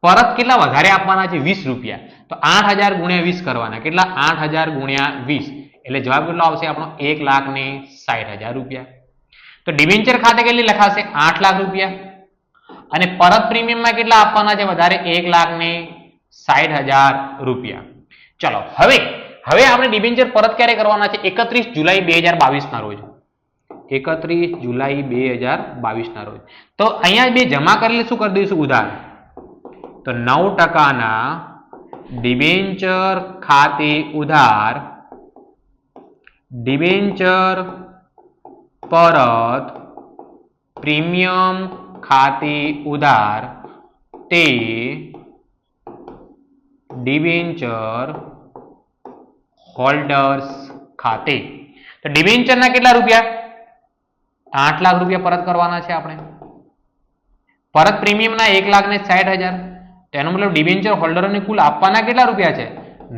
પરત કેટલા વધારે આપવાના છે? 20 રૂપિયા. તો 8000 ગુણ્યા 20 કરવાના. કેટલા? 8000 ગુણ્યા 20 એટલે જવાબ કેટલો આવશે આપણો? 1,60,000 રૂપિયા. તો ડિબેન્ચર ખાતે કેટલી લખાશે? 8 લાખ રૂપિયા. અને પરત પ્રીમિયમમાં કેટલા આપવાના છે વધારે? 1,60,000 રૂપિયા. ચલો હવે આપણે ડિબેન્ચર પરત ક્યારે કરવાના છે? 31 જુલાઈ 2022 ના રોજ. 31 જુલાઈ 2022 ના રોજ. તો અહીંયા બે જમા કરેલી શું કરી દઈશું? ઉધાર. તો 9%ના ડિબેન્ચર ખાતે ઉધાર ડિબેન્ચર પરત પ્રીમિયમ ખાતે ઉધાર તે ડિબેન્ચર હોલ્ડર્સ ખાતે. તો ડિબેન્ચરના કેટલા રૂપિયા? 8 લાખ રૂપિયા પરત કરવાના છે આપણે. પરત પ્રીમિયમના 1,60,000. તેનો મતલબ ડિબેન્ચર હોલ્ડરોને કુલ આપવાના કેટલા રૂપિયા છે?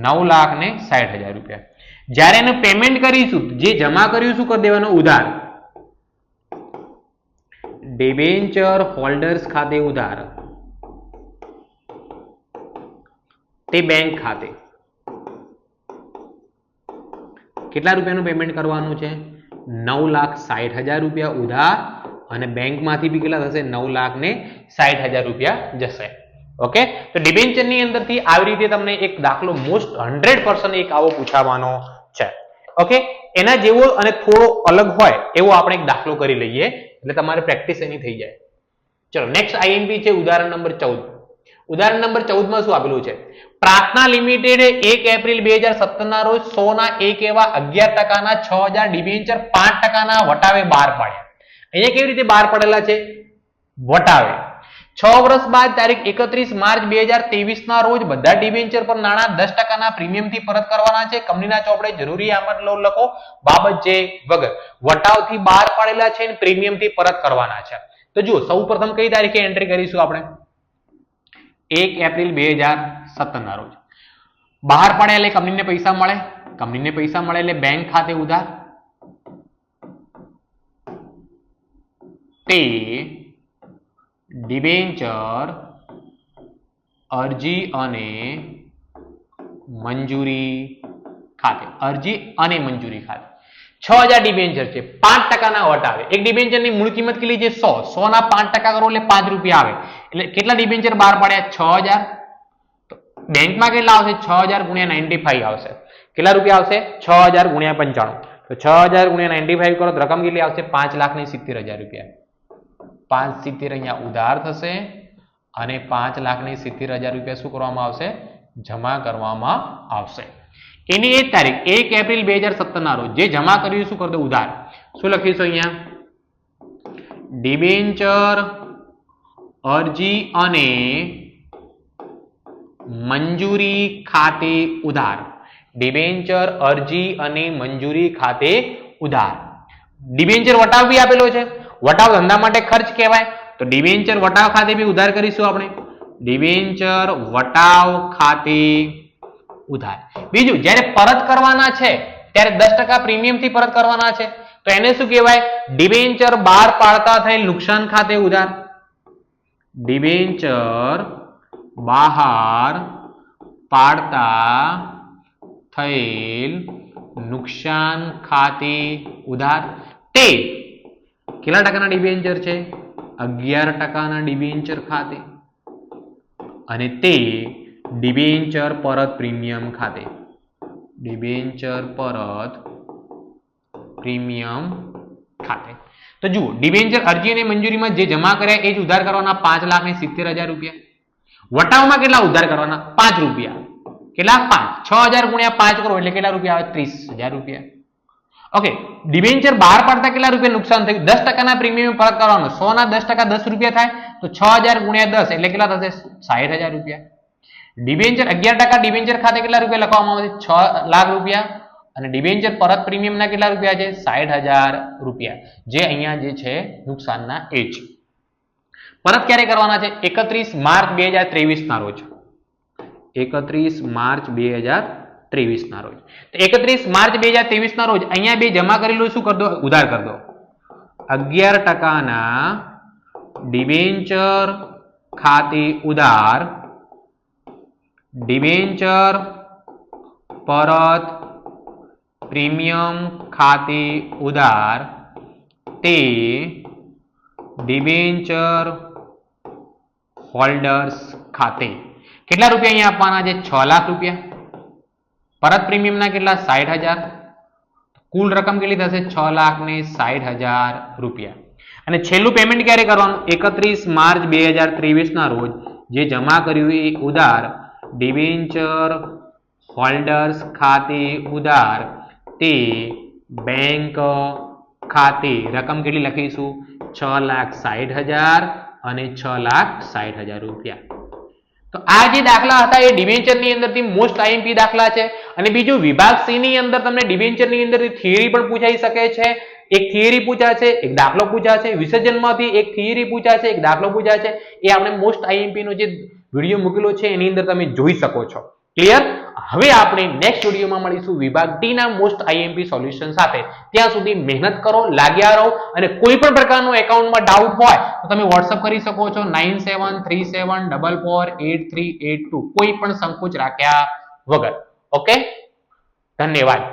9,60,000 રૂપિયા. જ્યારે એનું પેમેન્ટ કરીશું, જે જમા કર્યું શું કરી દેવાનું? ઉધાર. ડિબેન્ચર હોલ્ડર્સ ખાતે ઉધાર તે બેંક ખાતે કેટલા રૂપિયાનું પેમેન્ટ કરવાનું છે? 9,60,000 રૂપિયા ઉધાર અને બેંકમાંથી બી કેટલા થશે? 9,60,000 રૂપિયા જશે. ઓકે, તો ડિબેન્ચરની અંદરથી આવી રીતે તમને એક દાખલો મોસ્ટ 100% એક આવો પૂછાવાનો છે. ઓકે, એના જેવો અને થોડો અલગ હોય એવો આપણે એક દાખલો કરી લઈએ એટલે તમારે પ્રેક્ટિસ એની થઈ જાય. ચલો નેક્સ્ટ આઈએમપી છે ઉદાહરણ નંબર 14. ઉદાહરણ નંબર 14 માં શું આપેલું છે? પ્રાર્થના લિમિટેડે 1 એપ્રિલ 2017 ના રોજ 100 ના એક એવા 11%ના 6,000 ડિબેન્ચર 5%ના વટાવે બહાર પાડ્યા. અહીંયા કેવી રીતે બહાર પડેલા છે? વટાવે. 6 વર્ષ બાદ તારીખ 31 માર્ચ 2023 ના રોજ બધા ડિબેન્ચર પર નાણાં 10%ના પ્રીમિયમથી પરત કરવાના છે. કંપનીના ચોપડે જરૂરી આમદ લખો, બાબત જે વગર. વટાવથી બહાર પાડેલા છે અને પ્રીમિયમથી પરત કરવાના છે. તો જુઓ સૌપ્રથમ કઈ તારીખે એન્ટ્રી કરીશું આપણે? 1 એપ્રિલ 2017 ના રોજ બહાર પાડ્યા એટલે કંપનીને પૈસા મળે. કંપનીને પૈસા મળે એટલે બેંક ખાતે ઉધાર તે ડિબેન્ચર અરજી અને મંજૂરી ખાતે. અરજી અને મંજૂરી ખાતે 6,000 ડિબેન્ચર છે, 5%ના વટાવે. એક ડિબેન્ચરની મૂળ કિંમત કેટલી છે? 100. 100 ના 5% કરો એટલે 5 રૂપિયા આવે. એટલે કેટલા ડિબેન્ચર બહાર પાડ્યા? 6,000. તો બેંકમાં કેટલા આવશે? 6,000 ગુણ્યા 95 આવશે. કેટલા રૂપિયા આવશે? 6,000 ગુણ્યા 95. તો 6,000 ગુણ્યા 95 કરો તો રકમ કેટલી આવશે? 5,70,000 રૂપિયા. 570 અહીંયા ઉધાર થશે અને 5,70,000 રૂપિયા શું કરવામાં આવશે? જમા કરવામાં આવશે. એની એ તારીખ 1 એપ્રિલ 2017 ના રોજ જે જમા કર્યું શું કરી દો? ઉધાર. શું લખીશું અહીંયા? ડિબેન્ચર અરજી અને મંજૂરી ખાતે ઉધાર. ડિબેન્ચર અરજી અને મંજૂરી ખાતે ઉધાર. ડિબેન્ચર વટાવ બી આપેલો છે. વટાવ ધંધા માટે ખર્ચ કહેવાય. તો ડિબેન્ચર વટાવ ખાતે બી ઉધાર કરીશું આપણે. ડિબેન્ચર વટાવ ખાતે ઉધાર. બીજું જ્યારે પરત કરવાના છે ત્યારે 10% પ્રીમિયમથી પરત કરવાના છે તો એને શું કહેવાય? ડિબેન્ચર બહાર પાડતા થયેલ નુકસાન ખાતે ઉધાર. ડિબેન્ચર બહાર પાડતા થયેલ નુકસાન ખાતે ઉધાર તે કેટલા ટકાના ડિબેન્ચર છે? 11%ના ડિબેન્ચર ખાતે અને તે ડિબેન્ચર પરત પ્રીમિયમ ખાતે. ડિબેન્ચર પરત પ્રીમિયમ ખાતે. તો જુઓ ડિબેન્ચર અરજી અને મંજૂરીમાં જે જમા કર્યા એ જ ઉધાર કરવાના 5,70,000 રૂપિયા. વટાવમાં કેટલા ઉધાર કરવાના? 5 રૂપિયા. કેટલા? 5. 6,000 ગુણ્યા 5 કરો એટલે કેટલા રૂપિયા આવે? 30,000 રૂપિયા. ઓકે, ડિબેન્ચર બહાર પાડતા કેટલા રૂપિયા નુકસાન થયું? 10% પ્રીમિયમ પરત કરવાનો. 100 ના 10% 10 રૂપિયા થાય તો 6000 ગુણ્યા 10 એટલે કેટલા થશે? 60000 રૂપિયા. ડિબેન્ચર 11% ડિબેન્ચર ખાતે કેટલા રૂપિયા લખવામાં આવે છે? 6 લાખ રૂપિયા. અને ડિબેન્ચર પરત પ્રીમિયમના કેટલા રૂપિયા છે? 60000 રૂપિયા. જે અહીંયા જે છે નુકસાનના એ છે. પરત ક્યારે કરવાના છે? 31 માર્ચ 2023 ના રોજ. 31 માર્ચ 2023 ના રોજ. તો 31 માર્ચ 2023 ના રોજ અહીંયા બે જમા કરેલું શું કરી દો? ઉધાર કરી દો. 11% ના ડિબેન્ચર ખાતે ઉધાર, ડિબેન્ચર પરત પ્રીમિયમ ખાતે ઉધાર તે ડિબેન્ચર હોલ્ડર્સ ખાતે કેટલા રૂપિયા અહીંયા આપવાના છે? 6 લાખ રૂપિયા. પરત પ્રીમિયમના કેટલા? 60000. કુલ રકમ કેટલી થશે? 6,60,000 રૂપિયા. અને છેલ્લું પેમેન્ટ ક્યારે કરવાનું? 31 માર્ચ 2023 ના રોજ જે જમા કર્યું એ ઉધાર ડિબેન્ચર હોલ્ડર્સ ખાતે ઉધાર તે બેંક ખાતે રકમ કેટલી લખીશું? 6,60,000 અને 6,60,000 રૂપિયા. તો આ જે દાખલા હતા એ ડિબેન્ચર ની અંદરથી મોસ્ટ આઈએમપી દાખલા છે. અને બીજું વિભાગ સી ની અંદર તમને ડિબેન્ચર ની અંદરથી થિયરી પણ પૂછાઈ શકે છે. એક થિયરી પૂછાશે, એક દાખલો પૂછાશે. વિસર્જનમાંથી એક થિયરી પૂછાશે, એક દાખલો પૂછાશે. એ આપણે મોસ્ટ આઈએમપી નો જે વિડીયો મૂકેલો છે એની અંદર તમે જોઈ શકો છો. ક્લિયર? હવે આપણે નેક્સ્ટ વિડીયોમાં મળીશું વિભાગ ડી ના મોસ્ટ આઈએમપી સોલ્યુશન સાથે. ત્યાં સુધી મહેનત કરો, લાગ્યા રહો. અને કોઈ પણ પ્રકારનો એકાઉન્ટમાં ડાઉટ હોય તો તમે વોટ્સઅપ કરી શકો છો 9737448382. કોઈ પણ સંકોચ રાખ્યા વગર. ઓકે, ધન્યવાદ.